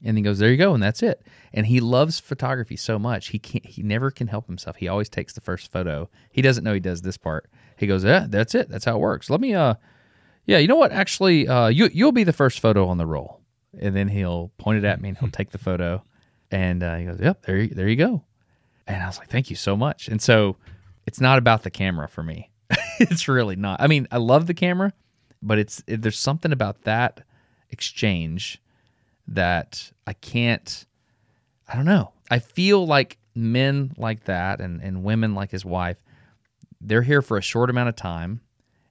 And he goes, "There you go," and that's it. And he loves photography so much, he never can help himself. He always takes the first photo. He doesn't know he does this part. He goes, "Yeah, that's it. That's how it works. Let me Yeah, you know what? Actually, you'll be the first photo on the roll. And then he'll point it at me and he'll take the photo. And he goes, yep, there you go. And I was like, thank you so much. And so it's not about the camera for me. It's really not. I mean, I love the camera, but there's something about that exchange that I don't know. I feel like men like that and women like his wife, they're here for a short amount of time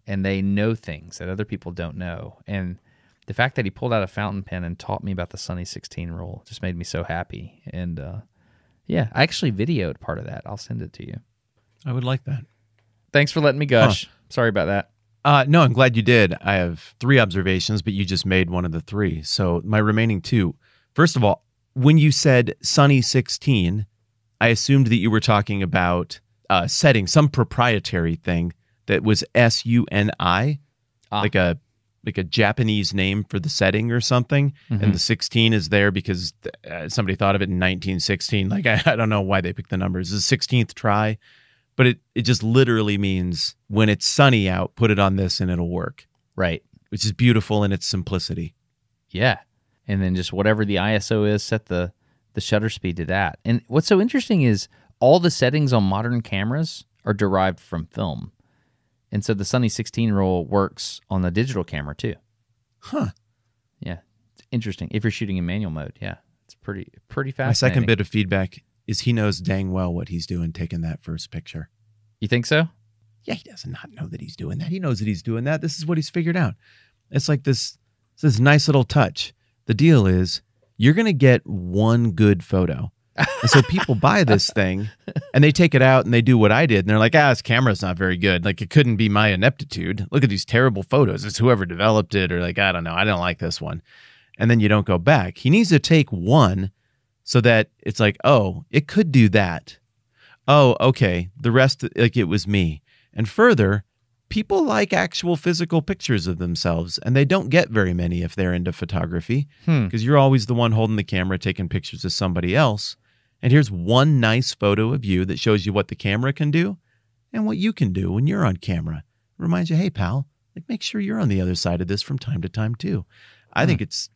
and they know things that other people don't know. And the fact that he pulled out a fountain pen and taught me about the Sunny 16 rule just made me so happy. And yeah, I actually videoed part of that. I'll send it to you. I would like that. Thanks for letting me gush. Huh. Sorry about that. No, I'm glad you did. I have 3 observations, but you just made one of the 3. So my remaining 2. First of all, when you said Sunny 16, I assumed that you were talking about setting, some proprietary thing that was SUNI, like a Japanese name for the setting or something. Mm-hmm. And the 16 is there because somebody thought of it in 1916. Like, I don't know why they picked the numbers. It's the 16th try. But it just literally means when it's sunny out, put it on this and it'll work. Right. Which is beautiful in its simplicity. Yeah. And then just whatever the ISO is, set the shutter speed to that. And what's so interesting is all the settings on modern cameras are derived from film. And so the Sunny 16 rule works on the digital camera too. Huh. Yeah. It's interesting. If you're shooting in manual mode, yeah. It's pretty fascinating. My second bit of feedback is he knows dang well what he's doing taking that first picture. You think so? Yeah, he does not know that he's doing that. He knows that he's doing that. This is what he's figured out. It's like this nice little touch. The deal is you're going to get one good photo. And so people buy this thing and they take it out and they do what I did. And they're like, this camera's not very good. Like, it couldn't be my ineptitude. Look at these terrible photos. It's whoever developed it, or like, I don't know. I don't like this one. And then you don't go back. He needs to take one so that it's like, oh, it could do that. Oh, okay. The rest, like, it was me. And further, people like actual physical pictures of themselves, and they don't get very many if they're into photography, because you're always the one holding the camera, taking pictures of somebody else. And here's one nice photo of you that shows you what the camera can do and what you can do when you're on camera. It reminds you, hey, pal, like, make sure you're on the other side of this from time to time too. I think it's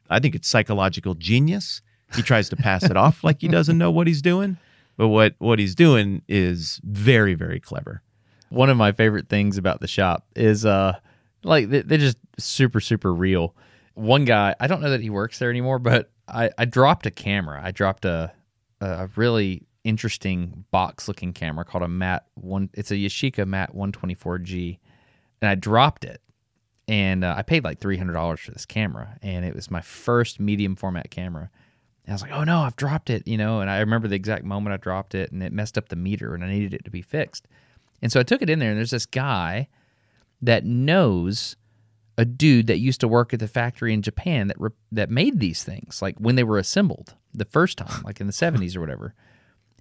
psychological genius. He tries to pass it off like he doesn't know what he's doing, but what he's doing is very, very clever. One of my favorite things about the shop is like they're just super, super real. One guy, I don't know that he works there anymore, but I dropped a camera. I dropped a really interesting box-looking camera called it's a Yashica Mat 124G, and I dropped it. And I paid like $300 for this camera, and it was my first medium format camera. And I was like, oh no, I've dropped it, and I remember the exact moment I dropped it, and it messed up the meter, and I needed it to be fixed. And so I took it in there, and there's this guy that knows a dude that used to work at the factory in Japan that made these things, like when they were assembled the first time, like in the 70s or whatever.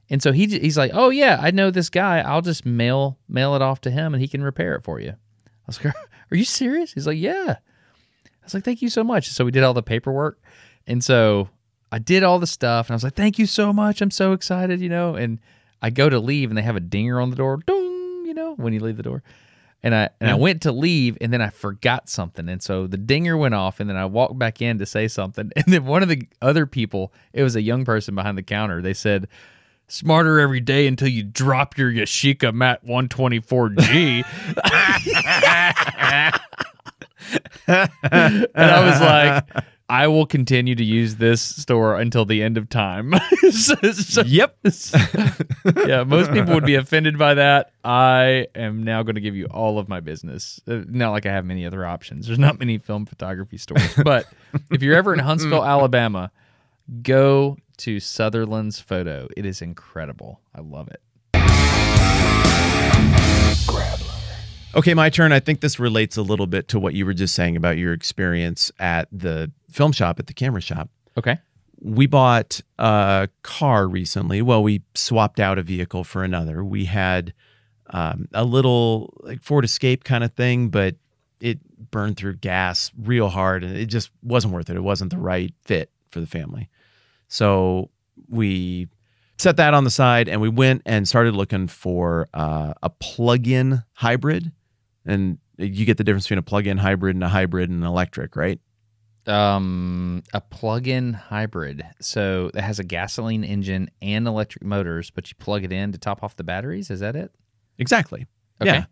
And so he's like, oh yeah, I know this guy. I'll just mail it off to him, and he can repair it for you. I was like, are you serious? He's like, yeah. I was like, thank you so much. So we did all the paperwork. And so I did all the stuff, and I was like, thank you so much. I'm so excited, And I go to leave, and they have a dinger on the door, dong, when you leave the door. And I went to leave, and then I forgot something. And so the dinger went off, and then I walked back in to say something. And then one of the other people, it was a young person behind the counter, they said, smarter every day until you drop your Yashica Mat 124G. And I was like, I will continue to use this store until the end of time. Yep. Yeah, most people would be offended by that. I am now going to give you all of my business. Not like I have many other options. There's not many film photography stores. But if you're ever in Huntsville, Alabama, go to Sutherland's Photo. It is incredible. I love it. Okay, my turn. I think this relates a little bit to what you were just saying about your experience at the film shop, at the camera shop. Okay. We bought a car recently. Well, we swapped out a vehicle for another. We had a little like Ford Escape kind of thing, but it burned through gas real hard, and it just wasn't worth it. It wasn't the right fit for the family. So we set that on the side, and we went and started looking for a plug-in hybrid. And You get the difference between a plug-in hybrid and a hybrid and an electric, right? A plug-in hybrid. So it has a gasoline engine and electric motors, but you plug it in to top off the batteries. Is that it? Exactly. Okay. Yeah.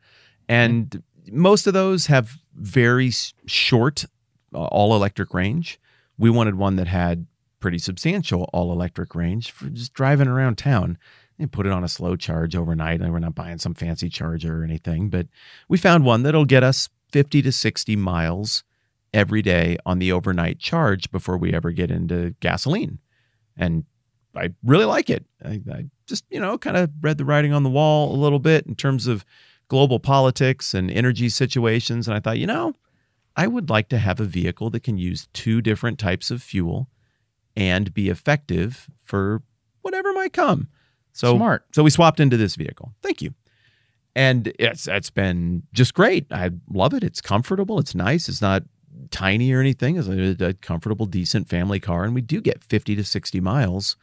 And most of those have very short all-electric range. We wanted one that had pretty substantial all-electric range for just driving around town. And put it on a slow charge overnight. And we're not buying some fancy charger or anything, but we found one that'll get us 50 to 60 miles every day on the overnight charge before we ever get into gasoline. And I really like it. I just, kind of read the writing on the wall a little bit in terms of global politics and energy situations. And I thought, I would like to have a vehicle that can use 2 different types of fuel and be effective for whatever might come. So smart. So we swapped into this vehicle. Thank you. And it's been just great. I love it. It's comfortable. It's nice. It's not tiny or anything. It's a comfortable, decent family car. And we do get 50 to 60 miles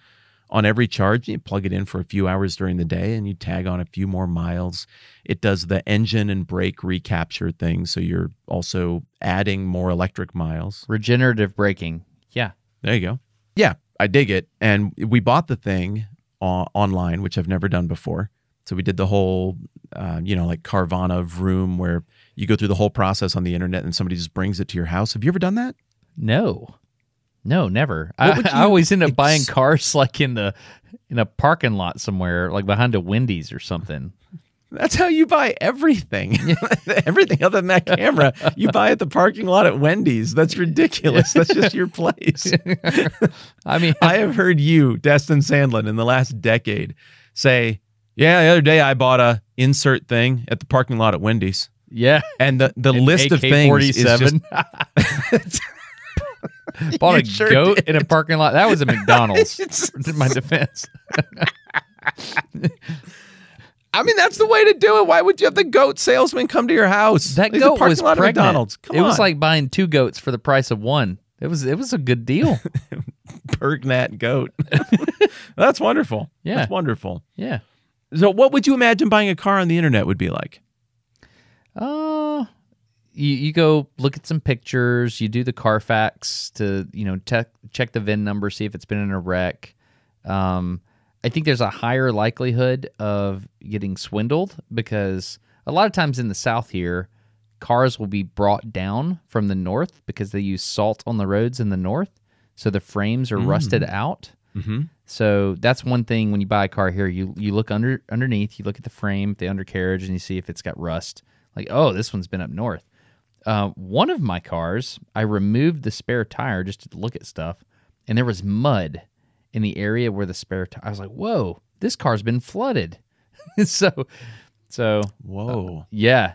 on every charge. You plug it in for a few hours during the day and you tag on a few more miles. It does the engine and brake recapture thing. So you're also adding more electric miles. Regenerative braking. Yeah. There you go. Yeah, I dig it. And we bought the thing online, which I've never done before. So we did the whole, like Carvana Vroom, where you go through the whole process on the internet and somebody just brings it to your house. Have you ever done that? No, never. I always end up buying cars like in a parking lot somewhere, like behind a Wendy's or something. That's how you buy everything. Everything other than that camera, you buy at the parking lot at Wendy's. That's ridiculous. That's just your place. I mean, I have heard you, Destin Sandlin, in the last decade say, yeah, the other day I bought a insert thing at the parking lot at Wendy's. Yeah. And the list of things is just... Bought a goat in a parking lot. That was a McDonald's, in my defense. I mean, that's the way to do it. Why would you have the goat salesman come to your house? That goat was pregnant. McDonald's. Come on. It was like buying 2 goats for the price of one. It was a good deal. Bergnat goat. That's wonderful. Yeah. That's wonderful. Yeah. So what would you imagine buying a car on the internet would be like? You go look at some pictures. You do the Carfax to, check the VIN number, see if it's been in a wreck. I think there's a higher likelihood of getting swindled because a lot of times in the South here, cars will be brought down from the north because they use salt on the roads in the north. So the frames are rusted out. Mm-hmm. So that's one thing when you buy a car here, you look underneath, you look at the frame, the undercarriage, and you see if it's got rust. Like, oh, this one's been up north. One of my cars, I removed the spare tire just to look at stuff, and there was mud in the area where the spare tire. I was like, whoa, this car's been flooded. So whoa. Yeah.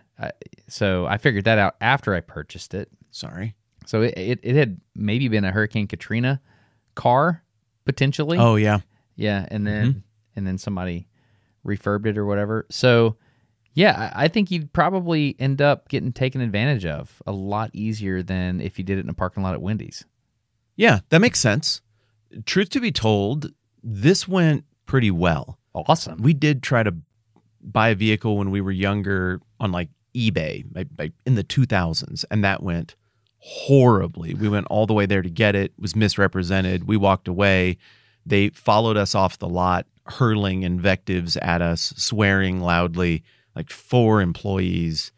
So I figured that out after I purchased it. Sorry. So it had maybe been a Hurricane Katrina car potentially. Oh yeah. Yeah, and then somebody refurbed it or whatever. So yeah, I think you'd probably end up getting taken advantage of a lot easier than if you did it in a parking lot at Wendy's. Yeah, that makes sense. Truth to be told, this went pretty well. Awesome. We did try to buy a vehicle when we were younger on like eBay in the 2000s, and that went horribly. We went all the way there to get it. It was misrepresented. We walked away. They followed us off the lot, hurling invectives at us, swearing loudly, like 4 employees.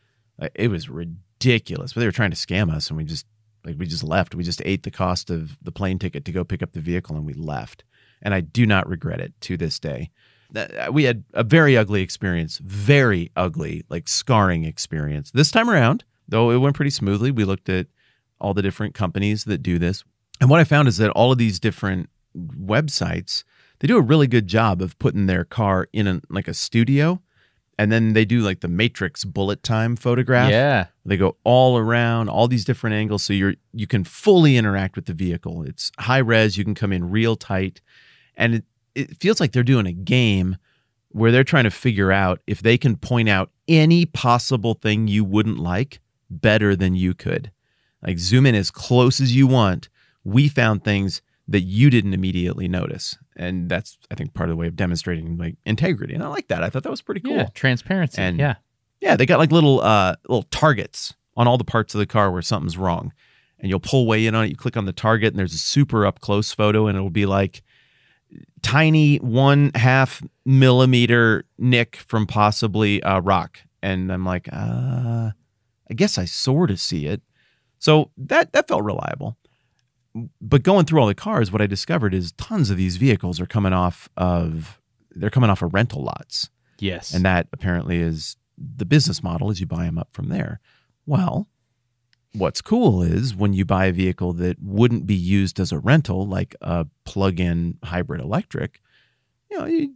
It was ridiculous. But they were trying to scam us, and we just left. We just ate the cost of the plane ticket to go pick up the vehicle, and we left. And I do not regret it to this day. We had a very ugly experience, very ugly, like scarring experience. This time around, though it went pretty smoothly, we looked at all the different companies that do this. And what I found is that all of these different websites, they do a really good job of putting their car in a studio. And then they do like the Matrix bullet time photograph. Yeah. They go all around, all these different angles. So you can fully interact with the vehicle. It's high res. You can come in real tight. And it feels like they're doing a game where they're trying to figure out if they can point out any possible thing you wouldn't like better than you could. Like zoom in as close as you want. We found things that you didn't immediately notice. And that's, I think, part of the way of demonstrating like integrity. And I like that. I thought that was pretty cool. Yeah, transparency. And yeah. Yeah, they got like little targets on all the parts of the car where something's wrong. And you'll pull way in on it. You click on the target, and there's a super up close photo, and it'll be like tiny 1/2 millimeter nick from possibly a rock. And I'm like, I guess I sort of see it. So that felt reliable. But going through all the cars, what I discovered is tons of these vehicles are coming off of rental lots. Yes. And that apparently is the business model, is you buy them up from there. Well, what's cool is when you buy a vehicle that wouldn't be used as a rental, like a plug-in hybrid electric, you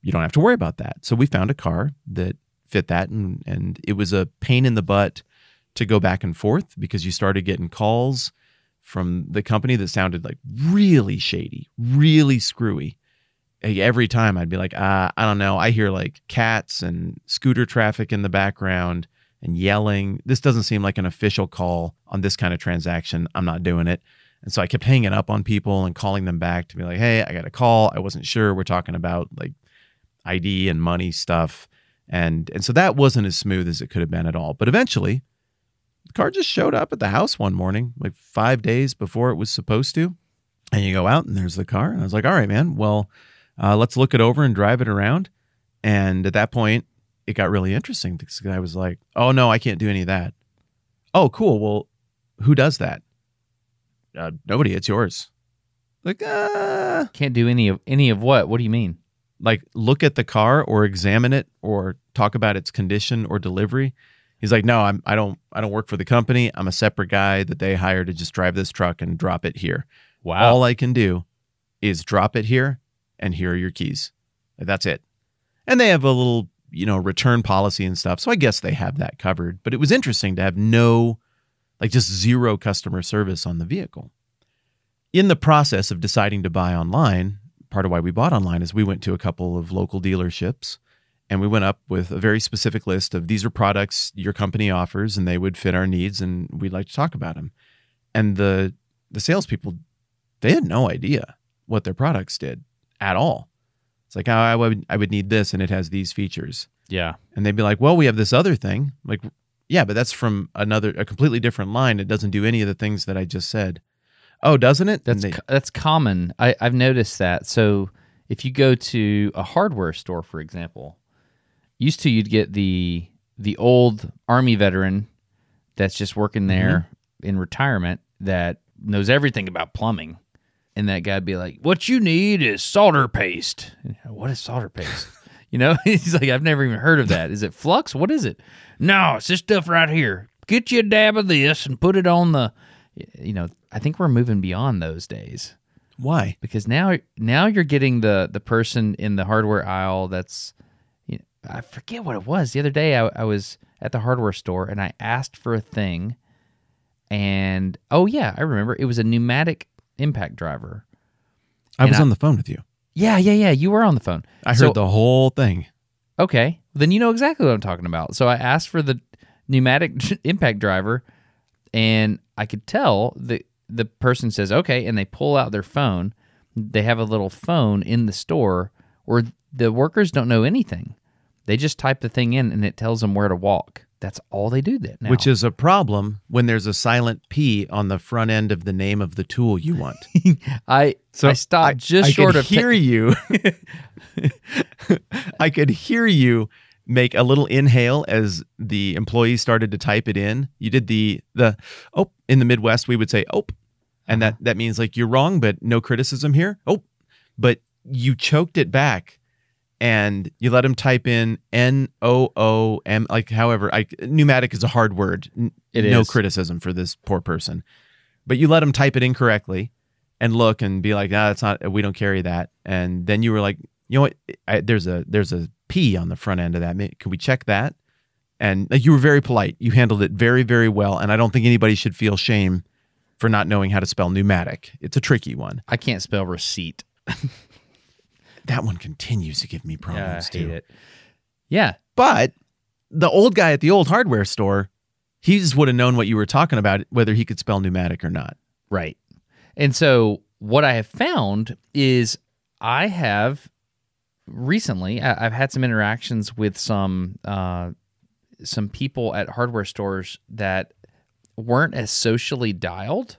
don't have to worry about that. So we found a car that fit that, and it was a pain in the butt to go back and forth because you started getting calls from the company that sounded like really shady, really screwy. Every time I'd be like, I don't know. I hear like cats and scooter traffic in the background and yelling. This doesn't seem like an official call on this kind of transaction. I'm not doing it. And so I kept hanging up on people and calling them back to be like, hey, I got a call. I wasn't sure. We're talking about like ID and money stuff. And so that wasn't as smooth as it could have been at all. But eventually, the car just showed up at the house one morning, like 5 days before it was supposed to. And you go out and there's the car. And I was like, all right, man, well, let's look it over and drive it around. And at that point, it got really interesting because the guy was like, oh, no, I can't do any of that. Oh, cool. Well, who does that? Nobody. It's yours. Like, can't do any of what? What do you mean? Like, look at the car or examine it or talk about its condition or delivery. He's like, no, I don't work for the company. I'm a separate guy that they hire to just drive this truck and drop it here. Wow. All I can do is drop it here, and here are your keys. That's it. And they have a little, return policy and stuff. So I guess they have that covered. But it was interesting to have just zero customer service on the vehicle. In the process of deciding to buy online, part of why we bought online is we went to a couple of local dealerships. And we went up with a very specific list of these are products your company offers, and they would fit our needs, and we'd like to talk about them. And the salespeople, they had no idea what their products did at all. It's like, I would need this, and it has these features. Yeah. And they'd be like, well, we have this other thing. I'm like, yeah, but that's from a completely different line. It doesn't do any of the things that I just said. Oh, doesn't it? That's common. I've noticed that. So if you go to a hardware store, for example, used to you'd get the old Army veteran that's just working there in retirement that knows everything about plumbing. And that guy'd be like, what you need is solder paste. What is solder paste? He's like, I've never even heard of that. Is it flux? What is it? No, it's this stuff right here. Get you a dab of this and put it on the, I think we're moving beyond those days. Why? Because now you're getting the person in the hardware aisle that's, I forget what it was. The other day I was at the hardware store and I asked for a thing, and oh yeah, I remember it was a pneumatic impact driver. I was on the phone with you. Yeah. You were on the phone. I heard the whole thing. Okay, then you know exactly what I'm talking about. So I asked for the pneumatic impact driver, and I could tell the person says okay, and they pull out their phone. They have a little phone in the store where the workers don't know anything. They just type the thing in, and it tells them where to walk. That's all they do now. Which is a problem when there's a silent P on the front end of the name of the tool you want. I stopped just short of... I could hear you. I could hear you make a little inhale as the employee started to type it in. You did the in the Midwest, we would say, and that means like you're wrong, but no criticism here. But you choked it back. And you let him type in N-O-O-M, like however, pneumatic is a hard word. No criticism for this poor person. But you let him type it incorrectly and look and be like, that's not, we don't carry that. And then you were like, you know what, there's a P on the front end of that. Can we check that? And like, you were very polite. You handled it very, very well. And I don't think anybody should feel shame for not knowing how to spell pneumatic. It's a tricky one. I can't spell receipt. That one continues to give me problems I hate too. It. Yeah. But the old guy at the old hardware store, he just would have known what you were talking about, whether he could spell pneumatic or not. Right. And so what I have found is I have recently, I've had some interactions with some some people at hardware stores that weren't as socially dialed.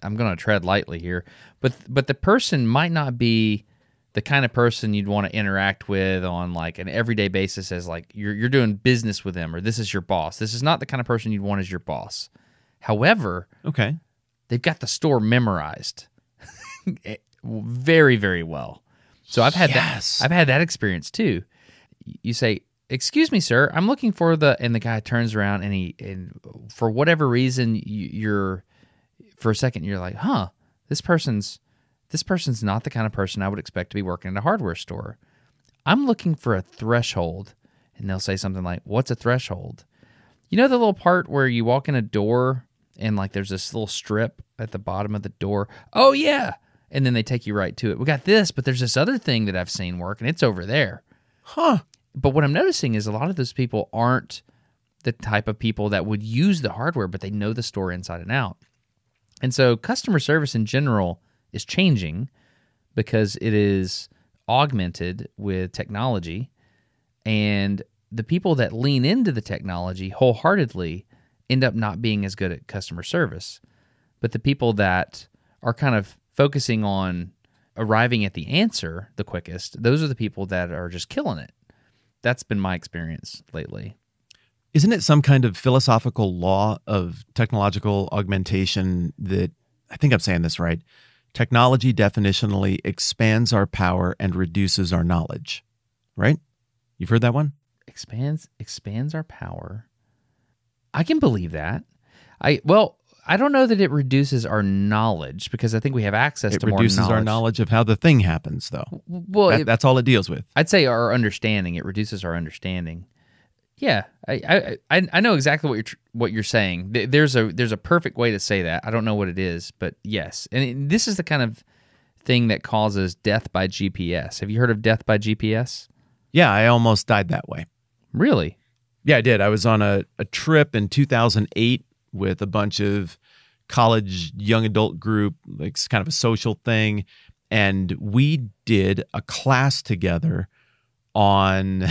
I'm going to tread lightly here, but the person might not be the kind of person you'd want to interact with on like an everyday basis as like you're doing business with them, or this is your boss. This is not the kind of person you'd want as your boss. However, okay, they've got the store memorized very, very well. So I've had that experience too. You say, "Excuse me, sir, I'm looking for and the guy turns around and for whatever reason for a second you're like, "Huh, this person's not the kind of person I would expect to be working in a hardware store. I'm looking for a threshold." And they'll say something like, "What's a threshold?" You know the little part where you walk in a door and like there's this little strip at the bottom of the door? Oh, yeah. And then they take you right to it. We got this, but there's this other thing that I've seen work, and it's over there. Huh. But what I'm noticing is a lot of those people aren't the type of people that would use the hardware, but they know the store inside and out. And so customer service in general is changing because it is augmented with technology, and the people that lean into the technology wholeheartedly end up not being as good at customer service. But the people that are kind of focusing on arriving at the answer the quickest, those are the people that are just killing it. That's been my experience lately. Isn't it some kind of philosophical law of technological augmentation that, I think I'm saying this right, technology definitionally expands our power and reduces our knowledge, right? You've heard that one? Expands our power. I can believe that. I don't know that it reduces our knowledge because I think we have access to more knowledge. It reduces our knowledge of how the thing happens, though. Well, that's all it deals with. I'd say our understanding. It reduces our understanding. Yeah, I know exactly what you're saying. There's a perfect way to say that. I don't know what it is, but yes. And this is the kind of thing that causes death by GPS. Have you heard of death by GPS? Yeah, I almost died that way. Really? Yeah, I did. I was on a trip in 2008 with a bunch of college young adult group, like it's kind of a social thing, and we did a class together on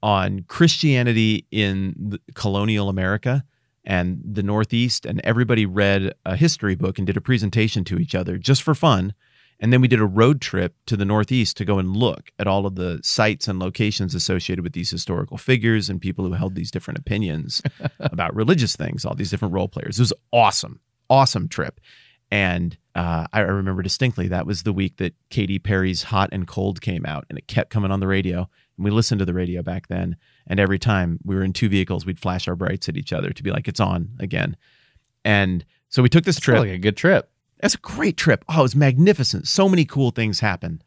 on Christianity in colonial America and the Northeast, and everybody read a history book and did a presentation to each other just for fun. And then we did a road trip to the Northeast to go and look at all of the sites and locations associated with these historical figures and people who held these different opinions about religious things, all these different role players. It was awesome, awesome trip. And I remember distinctly that was the week that Katy Perry's Hot and Cold came out, and it kept coming on the radio. And we listened to the radio back then, and every time we were in two vehicles, we'd flash our brights at each other to be like, it's on again. And so we took this trip. Like a good trip. That's a great trip. Oh, it was magnificent. So many cool things happened.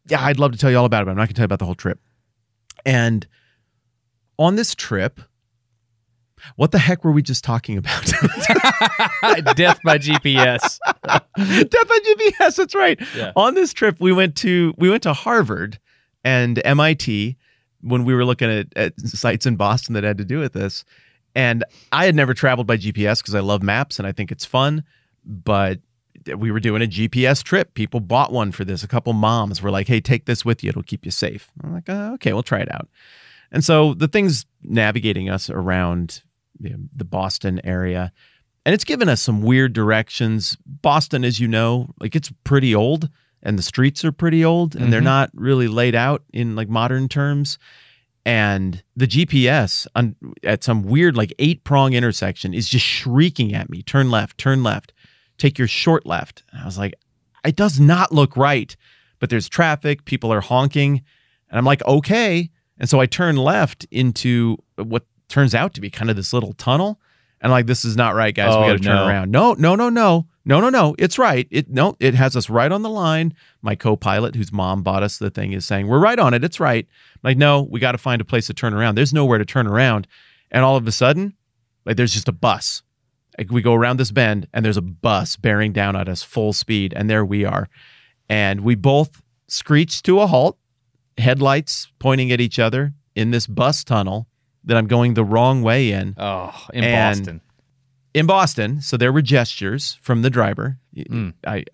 Yeah, I'd love to tell you all about it, but I'm not going to tell you about the whole trip. And on this trip, what the heck were we just talking about? Death by GPS. Death by GPS, that's right. Yeah. On this trip, we went to Harvard and MIT when we were looking at sites in Boston that had to do with this. And I had never traveled by GPS because I love maps and I think it's fun, but we were doing a GPS trip. People bought one for this. A couple moms were like, hey, take this with you. It'll keep you safe. I'm like, okay, we'll try it out. And so the thing's navigating us around the Boston area, and it's given us some weird directions. Boston, as you know, like it's pretty old, and the streets are pretty old, and they're not really laid out in like modern terms. And the GPS at some weird like 8-prong intersection is just shrieking at me, turn left, take your short left. And I was like, it does not look right, but there's traffic, people are honking, and I'm like, okay. And so I turn left into what turns out to be kind of this little tunnel. And I'm like, this is not right, guys. We got to turn around. No. It's right. It has us right on the line. My co-pilot, whose mom bought us the thing, is saying, we're right on it. It's right. I'm like, no, we got to find a place to turn around. There's nowhere to turn around. And all of a sudden, like there's just a bus. Like we go around this bend and there's a bus bearing down at us full speed. And there we are. And we both screeched to a halt, headlights pointing at each other in this bus tunnel that I'm going the wrong way in. Oh, in Boston. in Boston. So there were gestures from the driver.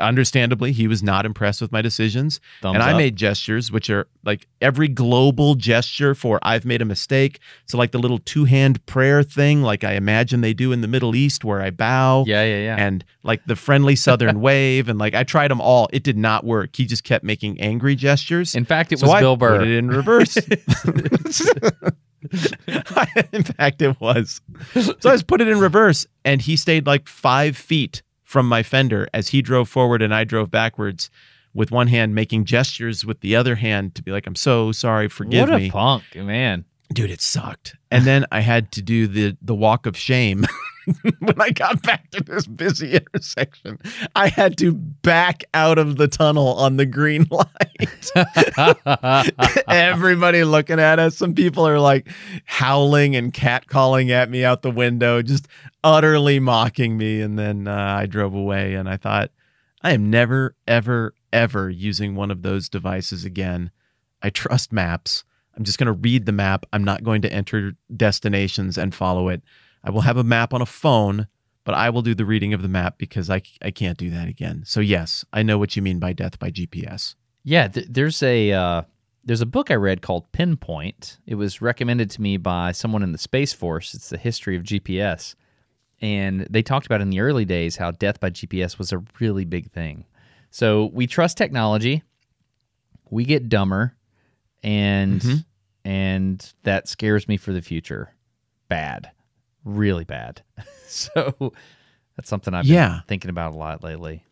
Understandably, he was not impressed with my decisions. Thumbs and I up. made gestures, which are like every global gesture for I've made a mistake. So like the little 2-hand prayer thing, like I imagine they do in the Middle East where I bow. Yeah. And like the friendly Southern wave. And like I tried them all. It did not work. He just kept making angry gestures. In fact, it was Bill Burr. I put it in reverse. In fact, it was. So I just put it in reverse, and he stayed like 5 feet from my fender as he drove forward and I drove backwards, with one hand making gestures with the other hand to be like, I'm so sorry, forgive me. What a punk, man. Dude, it sucked. And then I had to do the walk of shame. When I got back to this busy intersection, I had to back out of the tunnel on the green light. Everybody looking at us. Some people are like howling and catcalling at me out the window, just utterly mocking me. And then I drove away, and I thought, I am never, ever, ever using one of those devices again. I trust maps. I'm just going to read the map. I'm not going to enter destinations and follow it. I will have a map on a phone, but I will do the reading of the map because I can't do that again. So yes, I know what you mean by death by GPS. Yeah, there's a book I read called Pinpoint. It was recommended to me by someone in the Space Force. It's the history of GPS. And they talked about in the early days how death by GPS was a really big thing. So we trust technology. We get dumber. And that scares me for the future. Bad. Really bad. So that's something I've been thinking about a lot lately.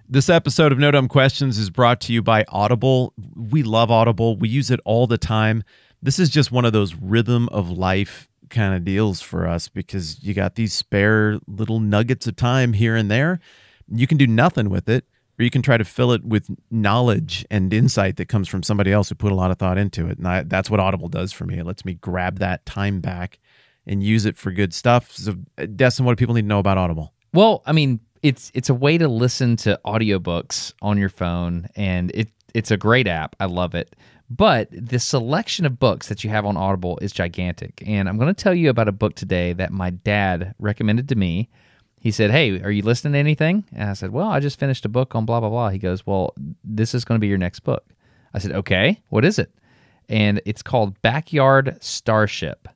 This episode of No Dumb Questions is brought to you by Audible. We love Audible. We use it all the time. This is just one of those rhythm of life kind of deals for us because you got these spare little nuggets of time here and there. You can do nothing with it, or you can try to fill it with knowledge and insight that comes from somebody else who put a lot of thought into it. And that's what Audible does for me. It lets me grab that time back and use it for good stuff. So, Destin, what do people need to know about Audible? Well, I mean, it's a way to listen to audiobooks on your phone, and it's a great app. I love it. But the selection of books that you have on Audible is gigantic. And I'm going to tell you about a book today that my dad recommended to me. He said, hey, are you listening to anything? And I said, well, I just finished a book on blah, blah, blah. He goes, well, this is going to be your next book. I said, okay, what is it? And it's called Backyard Starship.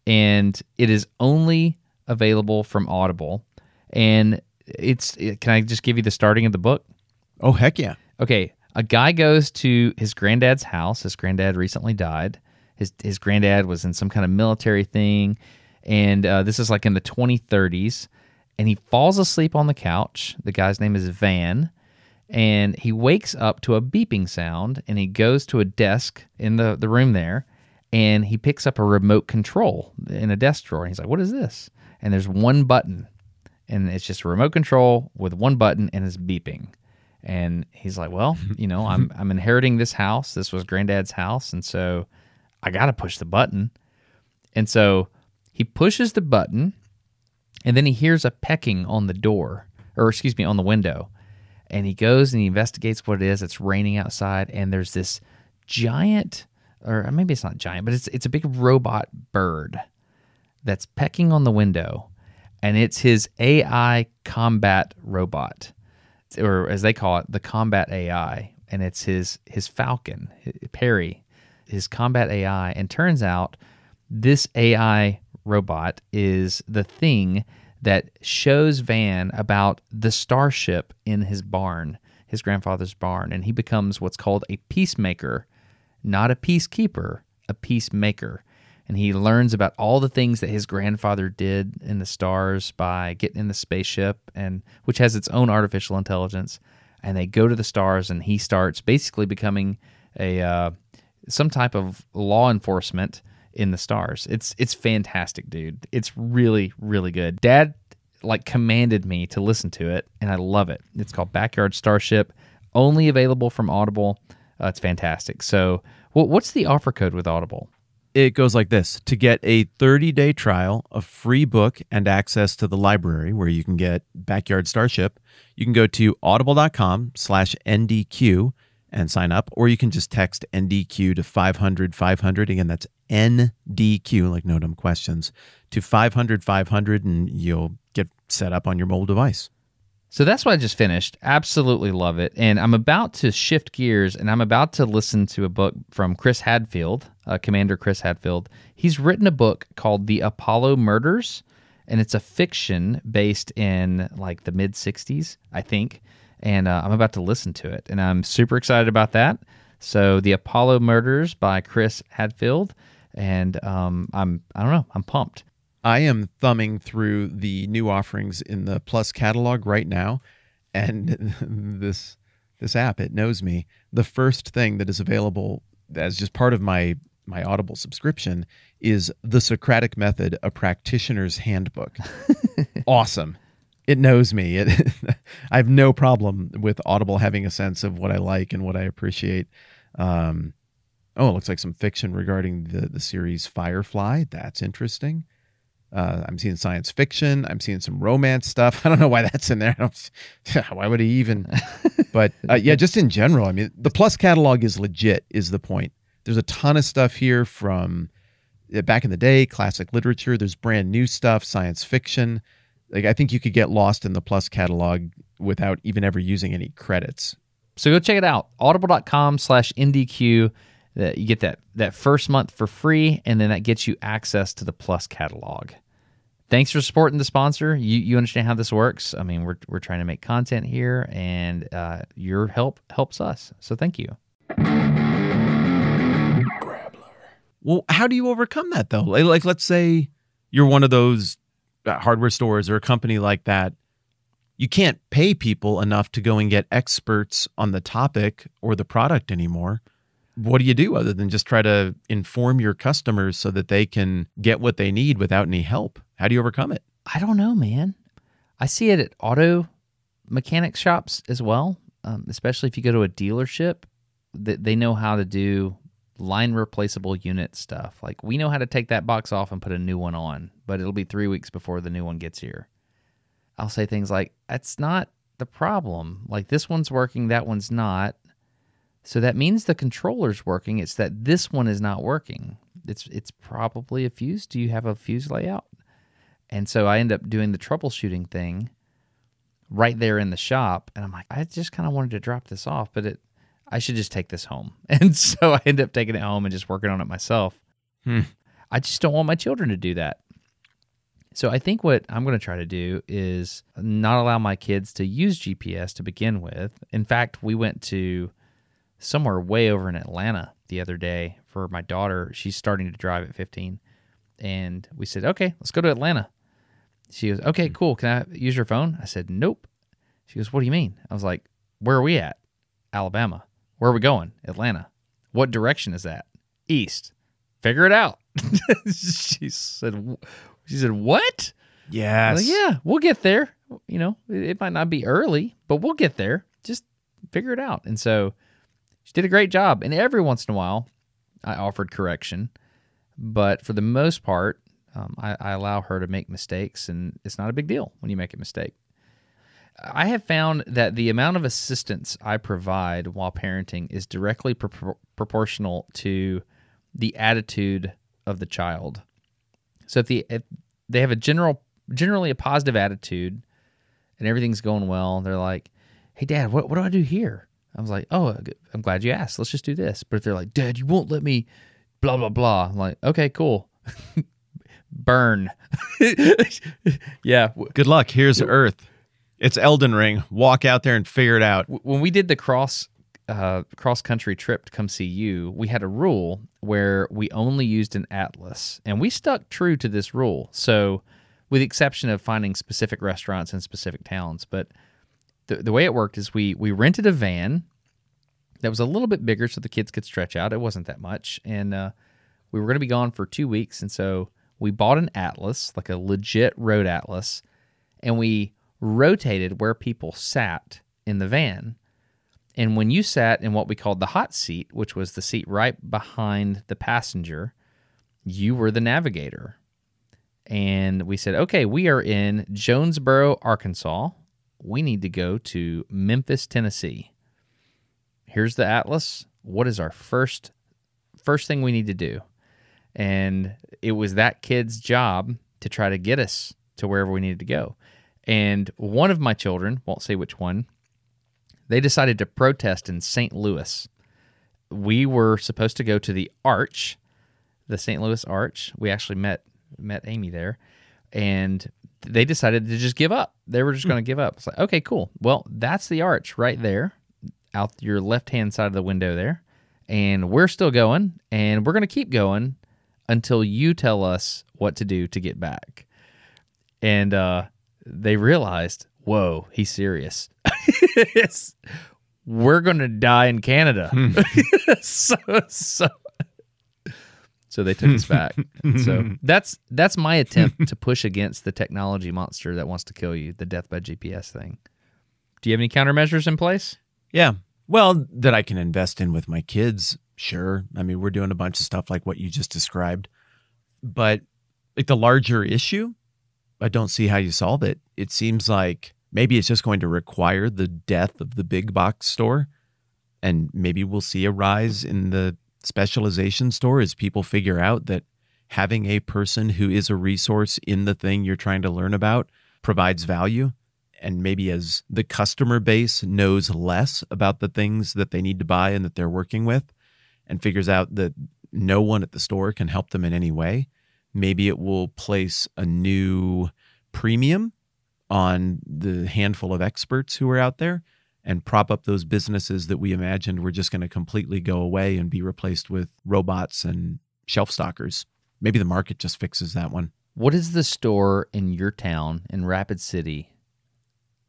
And it is only available from Audible. And can I just give you the starting of the book? Oh, heck yeah. Okay, a guy goes to his granddad's house. His granddad recently died. His granddad was in some kind of military thing. And this is like in the 2030s. And he falls asleep on the couch. The guy's name is Van. And he wakes up to a beeping sound, and he goes to a desk in the room there, and he picks up a remote control in a desk drawer. And he's like, what is this? And there's one button, and it's just a remote control with one button, and it's beeping. And he's like, well, I'm inheriting this house. This was Granddad's house, and so I got to push the button. And so he pushes the button, and then he hears a pecking on the door, on the window. And he goes and he investigates what it is. It's raining outside, and there's this giant, or maybe it's not giant, but it's a big robot bird that's pecking on the window, and it's his AI combat robot, or as they call it, the combat AI, and it's his Falcon, Perry, his combat AI. And turns out this AI robot is the thing that shows Van about the starship in his barn, his grandfather's barn, and he becomes what's called a peacemaker, not a peacekeeper, a peacemaker. And he learns about all the things that his grandfather did in the stars by getting in the spaceship, and which has its own artificial intelligence. And they go to the stars, and he starts basically becoming some type of law enforcement in the stars. It's fantastic, dude. It's really, really good. Dad commanded me to listen to it, and I love it. It's called Backyard Starship, only available from Audible. It's fantastic. So what's the offer code with Audible? It goes like this. To get a 30-day trial, a free book, and access to the library where you can get Backyard Starship, you can go to audible.com/NDQ and sign up, or you can just text NDQ to 500 500. Again, that's NDQ, like no dumb questions, to 500 500, and you'll get set up on your mobile device. So that's what I just finished. Absolutely love it. And I'm about to shift gears, and I'm about to listen to a book from Chris Hadfield, Commander Chris Hadfield. He's written a book called The Apollo Murders, and it's a fiction based in like the mid-'60s, I think. And I'm about to listen to it, and I'm super excited about that. So The Apollo Murders by Chris Hadfield, and I don't know, I'm pumped. I am thumbing through the new offerings in the Plus catalog right now, and this app, it knows me. The first thing that is available as just part of my Audible subscription is The Socratic Method, a Practitioner's Handbook. Awesome. It knows me. I have no problem with Audible having a sense of what I like and what I appreciate. It looks like some fiction regarding the series Firefly. That's interesting. I'm seeing science fiction. I'm seeing some romance stuff. I don't know why that's in there. Why would he even? But yeah, just in general, I mean, the Plus catalog is legit, is the point. There's a ton of stuff here from back in the day, classic literature. There's brand new stuff, science fiction. Like, I think you could get lost in the Plus catalog without even ever using any credits. So go check it out. Audible.com/NDQ. You get that first month for free, and then that gets you access to the Plus catalog. Thanks for supporting the sponsor. You understand how this works. I mean, we're trying to make content here, and your help helps us. So thank you. Well, how do you overcome that, though? Like, let's say you're one of those hardware stores or a company like that. You can't pay people enough to go and get experts on the topic or the product anymore. What do you do other than just try to inform your customers so that they can get what they need without any help? How do you overcome it? I don't know, man. I see it at auto mechanic shops as well, especially if you go to a dealership. They know how to do line replaceable unit stuff. Like, we know how to take that box off and put a new one on, but it'll be 3 weeks before the new one gets here. I'll say things like, that's not the problem. Like, this one's working, that one's not. So that means the controller's working. It's that this one is not working. It's probably a fuse. Do you have a fuse layout? And so I end up doing the troubleshooting thing right there in the shop. And I'm like, I just kind of wanted to drop this off, but I should just take this home. And so I end up taking it home and just working on it myself. I just don't want my children to do that. So I think what I'm going to try to do is not allow my kids to use GPS to begin with. In fact, we went to somewhere way over in Atlanta the other day for my daughter. She's starting to drive at 15. And we said, okay, let's go to Atlanta. She goes, okay, cool. Can I use your phone? I said, nope. She goes, what do you mean? I was like, where are we at? Alabama. Where are we going? Atlanta. What direction is that? East. Figure it out. She said, what? Yes. Like, yeah, we'll get there. You know, it might not be early, but we'll get there. Just figure it out. And so she did a great job. And every once in a while, I offered correction. But for the most part, I allow her to make mistakes, and it's not a big deal when you make a mistake. I have found that the amount of assistance I provide while parenting is directly proportional to the attitude of the child. So if they have a generally a positive attitude and everything's going well, they're like, hey, Dad, what do I do here? I was like, oh, I'm glad you asked. Let's just do this. But if they're like, Dad, you won't let me blah, blah, blah. I'm like, okay, cool. Burn. Yeah. Good luck. Here's Earth. It's Elden Ring. Walk out there and figure it out. When we did the cross-country trip to come see you, we had a rule where we only used an atlas, and we stuck true to this rule. So with the exception of finding specific restaurants in specific towns, but the way it worked is we rented a van that was a little bit bigger so the kids could stretch out. It wasn't that much, and we were going to be gone for 2 weeks, and so we bought an atlas, like a legit road atlas, and we rotated where people sat in the van. And when you sat in what we called the hot seat, which was the seat right behind the passenger, you were the navigator. And we said, okay, we are in Jonesboro, Arkansas. We need to go to Memphis, Tennessee. here's the atlas. What is our first thing we need to do? And it was that kid's job to try to get us to wherever we needed to go. And one of my children, won't say which one, they decided to protest in St. Louis. We were supposed to go to the Arch, the St. Louis Arch. We actually met Amy there, and they decided to just give up. They were just going to give up. It's like, okay, cool. Well, that's the Arch right there, out your left-hand side of the window there, and we're still going, and we're going to keep going until you tell us what to do to get back. And they realized, whoa, he's serious. We're going to die in Canada. So they took us back. So that's my attempt to push against the technology monster that wants to kill you, the death by GPS thing. Do you have any countermeasures in place? Yeah. Well, that I can invest in with my kids, sure. I mean, we're doing a bunch of stuff like what you just described. But like the larger issue, I don't see how you solve it. It seems like maybe it's just going to require the death of the big box store, and maybe we'll see a rise in the specialization store as people figure out that having a person who is a resource in the thing you're trying to learn about provides value. And maybe as the customer base knows less about the things that they need to buy and that they're working with, and figures out that no one at the store can help them in any way, maybe it will place a new premium on the handful of experts who are out there and prop up those businesses that we imagined were just going to completely go away and be replaced with robots and shelf stockers. Maybe the market just fixes that one. What is the store in your town, in Rapid City,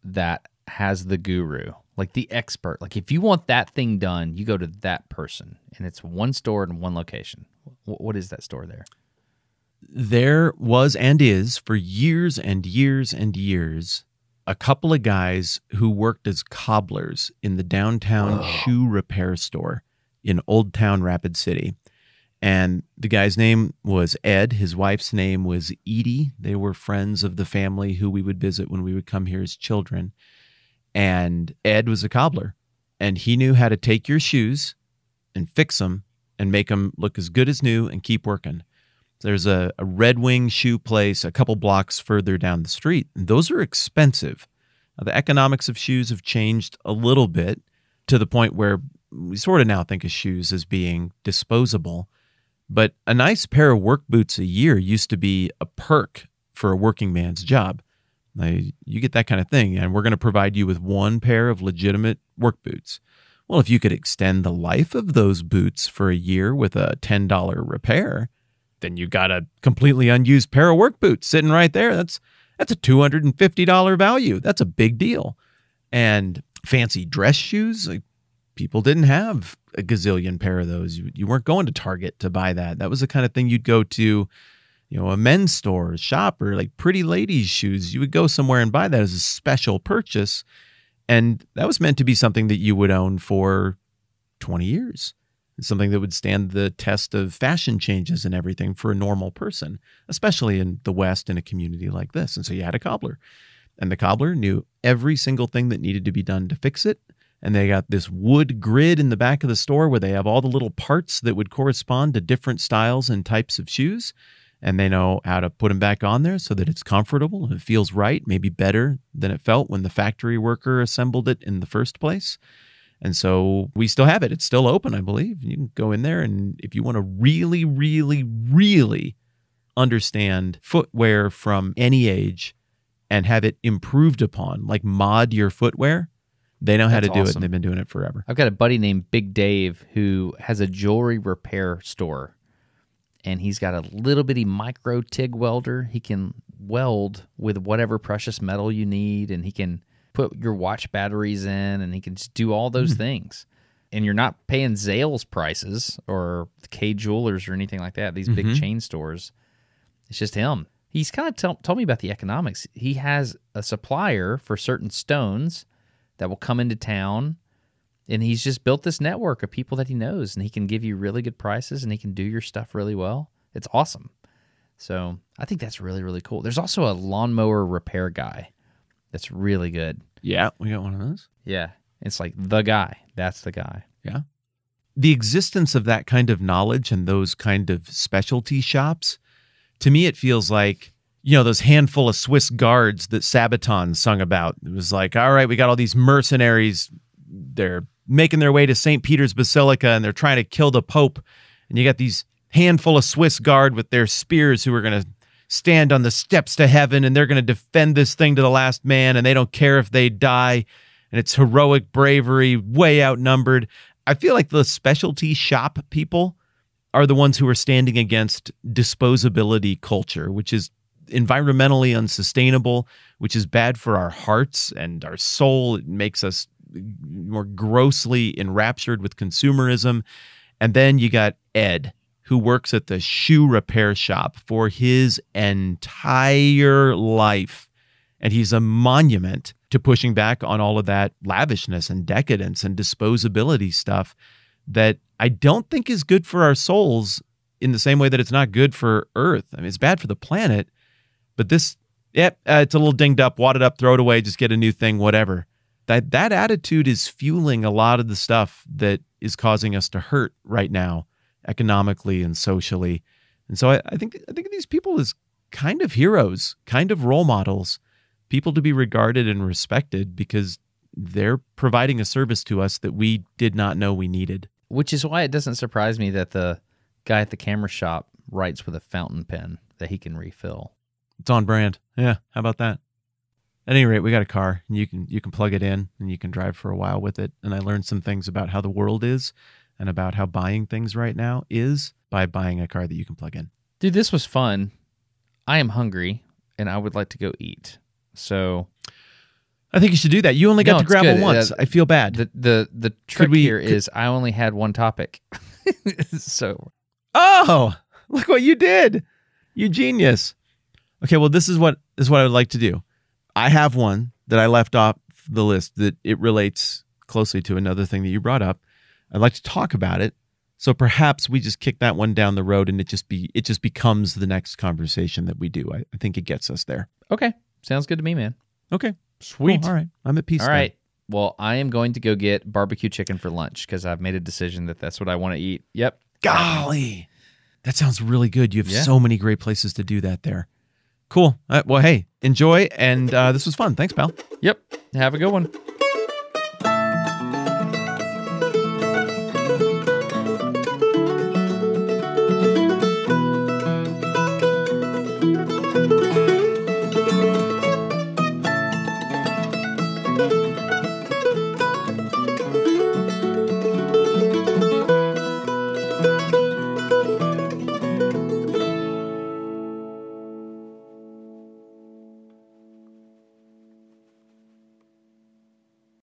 that has the guru, like the expert? Like if you want that thing done, you go to that person, and it's one store in one location. What is that store there? There was and is for years and years and years a couple of guys who worked as cobblers in the downtown shoe repair store in Old Town Rapid City. And the guy's name was Ed. His wife's name was Edie. They were friends of the family who we would visit when we would come here as children. And Ed was a cobbler, and he knew how to take your shoes and fix them and make them look as good as new and keep working. There's a Red Wing shoe place a couple blocks further down the street. And those are expensive. Now, the economics of shoes have changed a little bit to the point where we sort of now think of shoes as being disposable. But a nice pair of work boots a year used to be a perk for a working man's job. Now, you get that kind of thing, and we're going to provide you with one pair of legitimate work boots. Well, if you could extend the life of those boots for a year with a $10 repair, then you got a completely unused pair of work boots sitting right there. That's a $250 value. That's a big deal. And fancy dress shoes, like, people didn't have a gazillion pair of those. You weren't going to Target to buy that. That was the kind of thing you'd go to, a men's store, shop, or like pretty ladies' shoes. You would go somewhere and buy that as a special purchase. And that was meant to be something that you would own for 20 years. Something that would stand the test of fashion changes and everything for a normal person, especially in the West in a community like this. And so you had a cobbler, and the cobbler knew every single thing that needed to be done to fix it. And they got this wood grid in the back of the store where they have all the little parts that would correspond to different styles and types of shoes. And they know how to put them back on there so that it's comfortable and it feels right, maybe better than it felt when the factory worker assembled it in the first place. And so we still have it. It's still open, I believe. You can go in there, and if you want to really, really, really understand footwear from any age and have it improved upon, like mod your footwear, they know how to do it, and they've been doing it forever. I've got a buddy named Big Dave who has a jewelry repair store, and he's got a little bitty micro TIG welder. He can weld with whatever precious metal you need, and he can put your watch batteries in, and he can just do all those things. And you're not paying Zales prices or K Jewelers or anything like that, these big chain stores. It's just him. He's kind of told me about the economics. He has a supplier for certain stones that will come into town, and he's just built this network of people that he knows, and he can give you really good prices, and he can do your stuff really well. It's awesome. So I think that's really, really cool. There's also a lawnmower repair guy that's really good. Yeah, we got one of those. Yeah, it's like the guy. That's the guy. Yeah. The existence of that kind of knowledge and those kind of specialty shops, to me, it feels like, those handful of Swiss guards that Sabaton sung about. It was like, all right, we got all these mercenaries. They're making their way to St. Peter's Basilica, and they're trying to kill the Pope. And you got these handful of Swiss guard with their spears who are going to stand on the steps to heaven, and they're going to defend this thing to the last man, and they don't care if they die. And it's heroic bravery, way outnumbered. I feel like the specialty shop people are the ones who are standing against disposability culture, which is environmentally unsustainable, which is bad for our hearts and our soul. It makes us more grossly enraptured with consumerism. And then you got Ed, who works at the shoe repair shop for his entire life. And he's a monument to pushing back on all of that lavishness and decadence and disposability stuff that I don't think is good for our souls in the same way that it's not good for Earth. I mean, it's bad for the planet, but this, it's a little dinged up, wadded up, throw it away, just get a new thing, whatever. That attitude is fueling a lot of the stuff that is causing us to hurt right now, economically and socially. And so I think of these people as kind of heroes, kind of role models, people to be regarded and respected because they're providing a service to us that we did not know we needed. Which is why it doesn't surprise me that the guy at the camera shop writes with a fountain pen that he can refill. It's on brand. Yeah, how about that? At any rate, we got a car, and you can plug it in, and you can drive for a while with it. And I learned some things about how the world is and about how buying things right now is by buying a car that you can plug in. Dude, this was fun. I am hungry, and I would like to go eat. So I think you should do that. You only got to grab it once. I feel bad. The trick here is I only had one topic. So, oh, look what you did. You genius. Okay, well, this is what I would like to do. I have one that I left off the list that it relates closely to another thing that you brought up. I'd like to talk about it. So perhaps we just kick that one down the road and it just becomes the next conversation that we do. I think it gets us there. Okay. Sounds good to me, man. Okay. Sweet. Cool. All right. I'm at peace. All right. Well, I am going to go get barbecue chicken for lunch because I've made a decision that that's what I want to eat. Yep. Golly. That sounds really good. You have so many great places to do that there. Cool. Well, hey, enjoy. And this was fun. Thanks, pal. Yep. Have a good one.